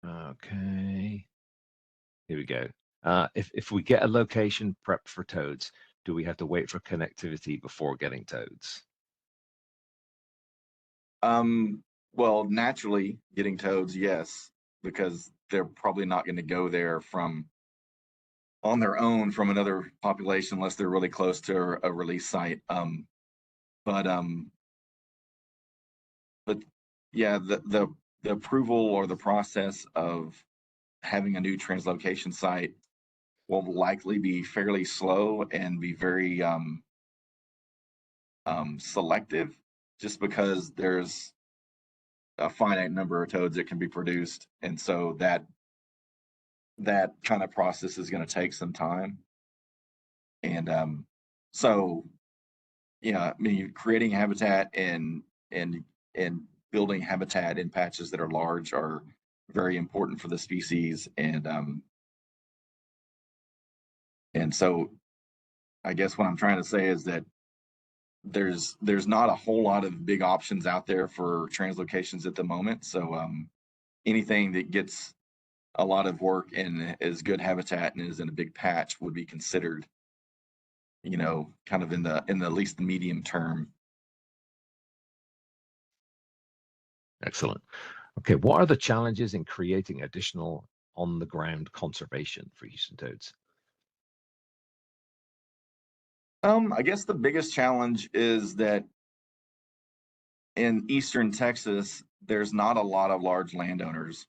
Okay, here we go. If we get a location prepped for toads, do we have to wait for connectivity before getting toads? Well, naturally, getting toads, yes, because they're probably not going to go there on their own from another population unless they're really close to a release site. But yeah, the approval or the process of having a new translocation site will likely be fairly slow and be very selective, just because there's a finite number of toads that can be produced, and so that kind of process is going to take some time. And so yeah, I mean, creating habitat and building habitat in patches that are large are very important for the species, and so I guess what I'm trying to say is that there's not a whole lot of big options out there for translocations at the moment. So anything that gets a lot of work and is good habitat and is in a big patch would be considered, you know, kind of in the at least the medium term. Excellent. Okay, what are the challenges in creating additional on-the-ground conservation for Houston toads? I guess the biggest challenge is that in eastern Texas, there's not a lot of large landowners.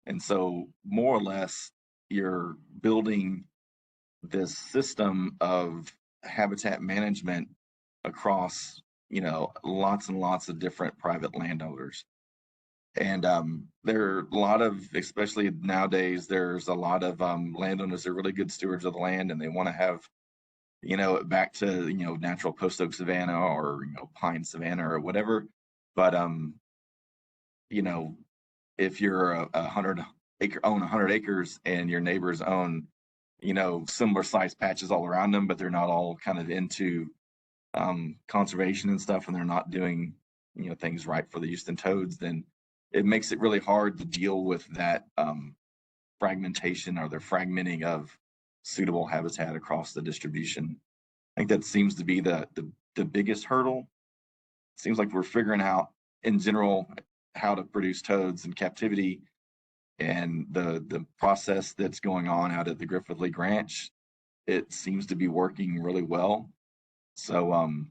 And so more or less you're building this system of habitat management across, you know, lots and lots of different private landowners. And there are a lot of, especially nowadays, there's a lot of landowners that are really good stewards of the land, and they want to have, you know, back to, you know, natural post oak savanna or, you know, pine savanna or whatever. But you know, if you're a 100 acres and your neighbors own, you know, similar sized patches all around them, but they're not all kind of into conservation and stuff, and they're not doing, you know, things right for the Houston toads, then it makes it really hard to deal with that fragmentation or the fragmenting of suitable habitat across the distribution. I think that seems to be the biggest hurdle. It seems like we're figuring out in general how to produce toads in captivity, and the process that's going on out at the Griffith Lake Ranch, it seems to be working really well. So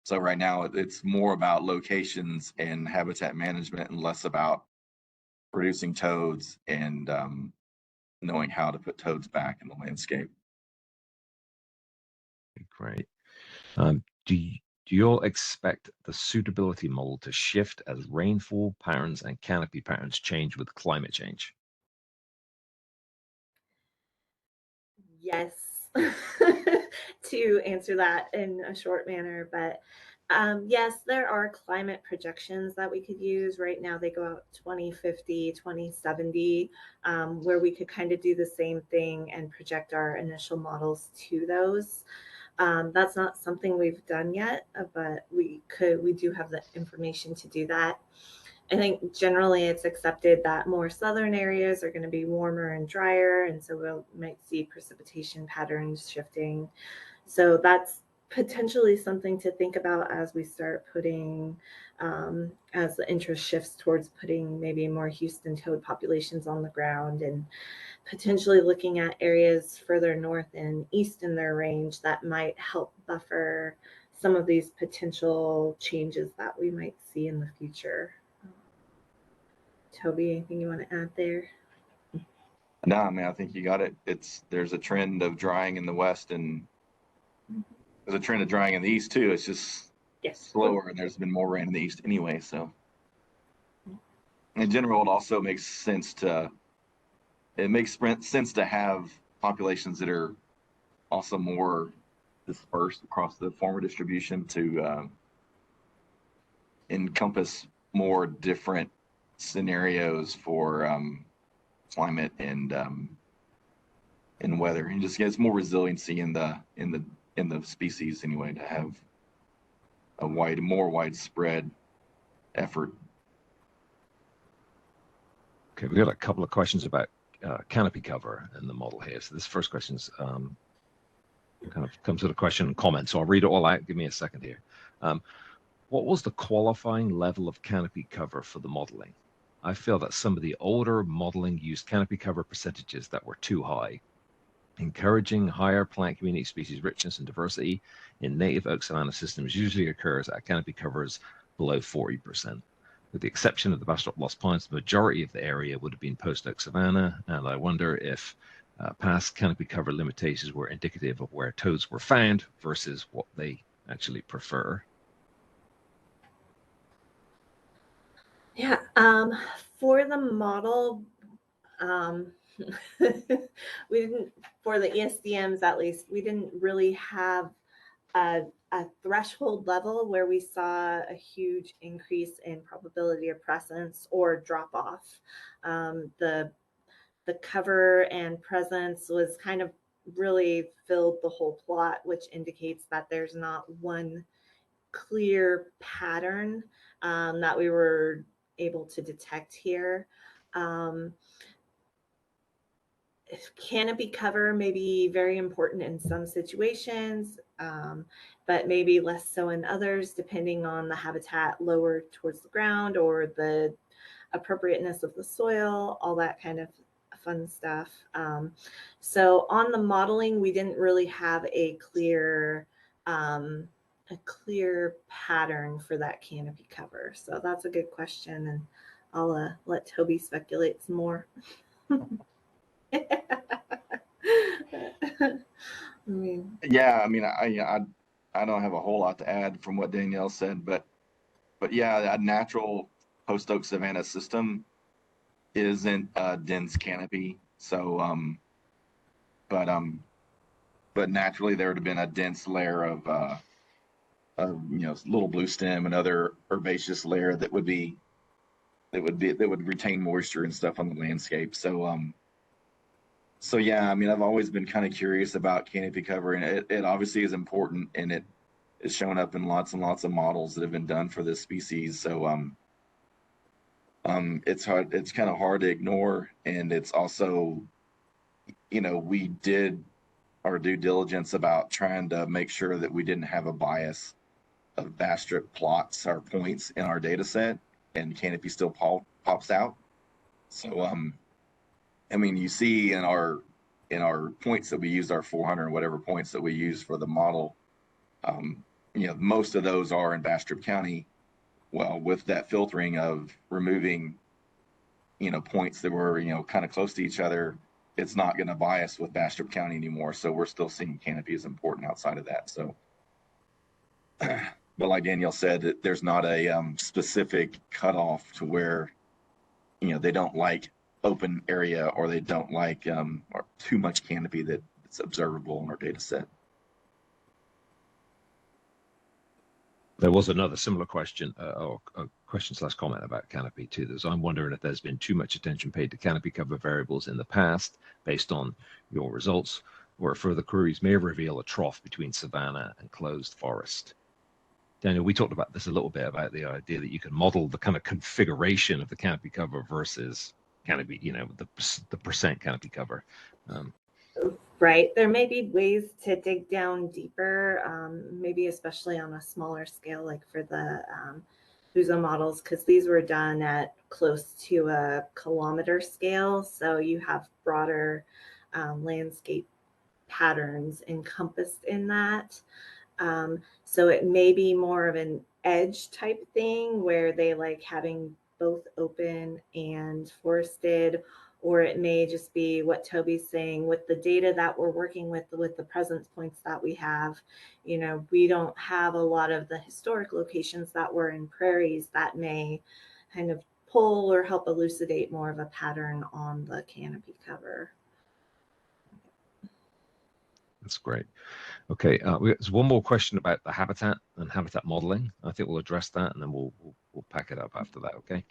so right now it's more about locations and habitat management and less about producing toads and knowing how to put toads back in the landscape. Great. Do you all expect the suitability model to shift as rainfall patterns and canopy patterns change with climate change? Yes, to answer that in a short manner, but yes, there are climate projections that we could use. Right now, they go out 2050, 2070, where we could kind of do the same thing and project our initial models to those. That's not something we've done yet, but we do have the information to do that. I think generally it's accepted that more southern areas are going to be warmer and drier, and so we might see precipitation patterns shifting. So that's potentially something to think about as we start putting, as the interest shifts towards putting maybe more Houston toad populations on the ground, and potentially looking at areas further north and east in their range that might help buffer some of these potential changes that we might see in the future. Toby, anything you want to add there? No, I mean, I think you got it. There's a trend of drying in the west, and there's a trend of drying in the east too. It's just slower, and there's been more rain in the east anyway. So in general, it also makes sense to have populations that are also more dispersed across the former distribution to encompass more different scenarios for climate and weather, and just gets more resiliency in the species anyway, to have a more widespread effort. Okay, we've got a couple of questions about canopy cover in the model here. So this first question is kind of comes with a question and comment. So I'll read it all out. Give me a second here. What was the qualifying level of canopy cover for the modeling? I feel that some of the older modeling used canopy cover percentages that were too high. Encouraging higher plant community species richness and diversity in native oak savanna systems usually occurs at canopy covers below 40%. With the exception of the Bastrop Lost Pines, the majority of the area would have been post oak savanna, and I wonder if past canopy cover limitations were indicative of where toads were found versus what they actually prefer. Yeah, for the model, we didn't, for the ESDMs at least, we didn't really have a threshold level where we saw a huge increase in probability of presence or drop off. The cover and presence was kind of really filled the whole plot, which indicates that there's not one clear pattern that we were able to detect here. Canopy cover may be very important in some situations, but maybe less so in others, depending on the habitat lower towards the ground or the appropriateness of the soil, all that kind of fun stuff. So on the modeling, we didn't really have a clear pattern for that canopy cover. So that's a good question, and I'll let Toby speculate some more. Yeah, I mean, I don't have a whole lot to add from what Danielle said, but yeah, a natural post oak savanna system isn't a dense canopy. So but naturally there would have been a dense layer of little blue stem and other herbaceous layer that would retain moisture and stuff on the landscape. So yeah, I mean, I've always been kind of curious about canopy cover, and it obviously is important, and it is shown up in lots and lots of models that have been done for this species. So it's kind of hard to ignore, and it's also, we did our due diligence about trying to make sure that we didn't have a bias of bastrip plots or points in our data set, and canopy still pops out. So I mean, you see in our points that we used, our 400 whatever points that we used for the model, most of those are in Bastrop County. Well, with that filtering of removing, points that were, kind of close to each other, it's not going to bias with Bastrop County anymore. So we're still seeing canopy as important outside of that. So, but like Danielle said, there's not a specific cutoff to where, they don't like open area, or they don't like or too much canopy that's observable in our data set. There was another similar question or question/comment about canopy too. I'm wondering if there's been too much attention paid to canopy cover variables in the past based on your results, or if further queries may reveal a trough between savanna and closed forest. Daniel, we talked about this a little bit, about the idea that you can model the kind of configuration of the canopy cover versus canopy, the percent canopy cover. Right. There may be ways to dig down deeper, maybe especially on a smaller scale, like for the Buzo models, because these were done at close to a kilometer scale. So you have broader landscape patterns encompassed in that. So it may be more of an edge type thing where they like having both open and forested, or it may just be what Toby's saying with the data that we're working with the presence points that we have. We don't have a lot of the historic locations that were in prairies that may kind of pull or help elucidate more of a pattern on the canopy cover. That's great. Okay, there's one more question about the habitat and habitat modeling. I think we'll address that, and then we'll pack it up after that. Okay.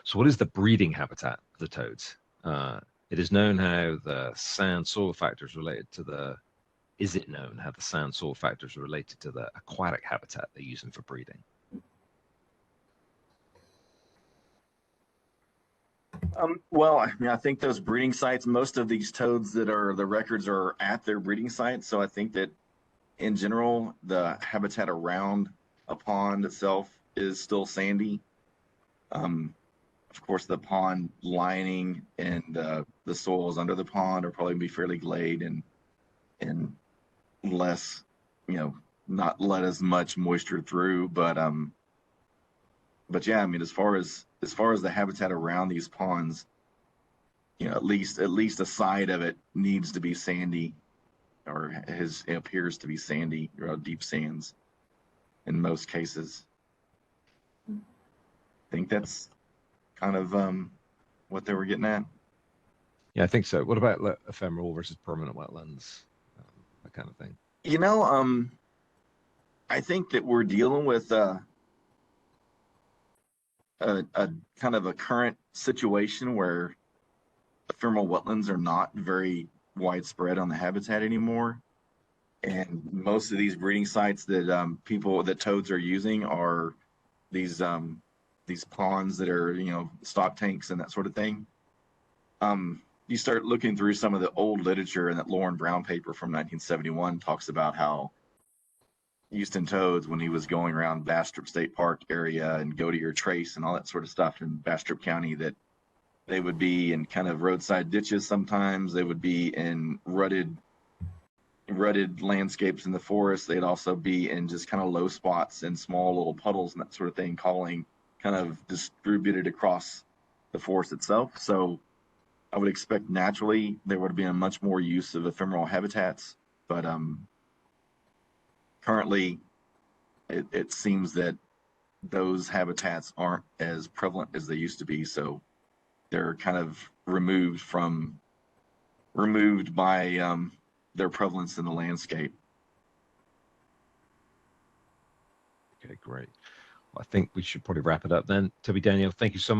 So what is the breeding habitat of the toads? It is known how the sand soil factors related to the. Is it known how the sand soil factors are related to the aquatic habitat they're using for breeding? Well, I mean, I think those breeding sites, most of these toads the records are at their breeding sites. So I think that in general, the habitat around a pond itself is still sandy. Of course, the pond lining and the soils under the pond are probably be fairly glade and less, not let as much moisture through. But yeah, I mean, as far as the habitat around these ponds, at least a side of it needs to be sandy, or it appears to be sandy, or deep sands in most cases. I think that's kind of what they were getting at. Yeah, I think so. What about ephemeral versus permanent wetlands, that kind of thing? I think that we're dealing with a kind of a current situation where ephemeral wetlands are not very widespread on the habitat anymore. And most of these breeding sites that that toads are using are these ponds that are, you know, stock tanks and that sort of thing. You start looking through some of the old literature, and that Lauren Brown paper from 1971 talks about how Houston toads, when he was going around Bastrop State Park area and Goodyear Trace and all that sort of stuff in Bastrop County, that they would be in kind of roadside ditches sometimes. They would be in rutted landscapes in the forest. They'd also be in just kind of low spots and small little puddles and that sort of thing, calling kind of distributed across the forest itself. So I would expect naturally there would have been much more use of ephemeral habitats, but currently it seems that those habitats aren't as prevalent as they used to be. So they're kind of removed by their prevalence in the landscape. Okay, great. Well, I think we should probably wrap it up then. Toby, Daniel, thank you so much.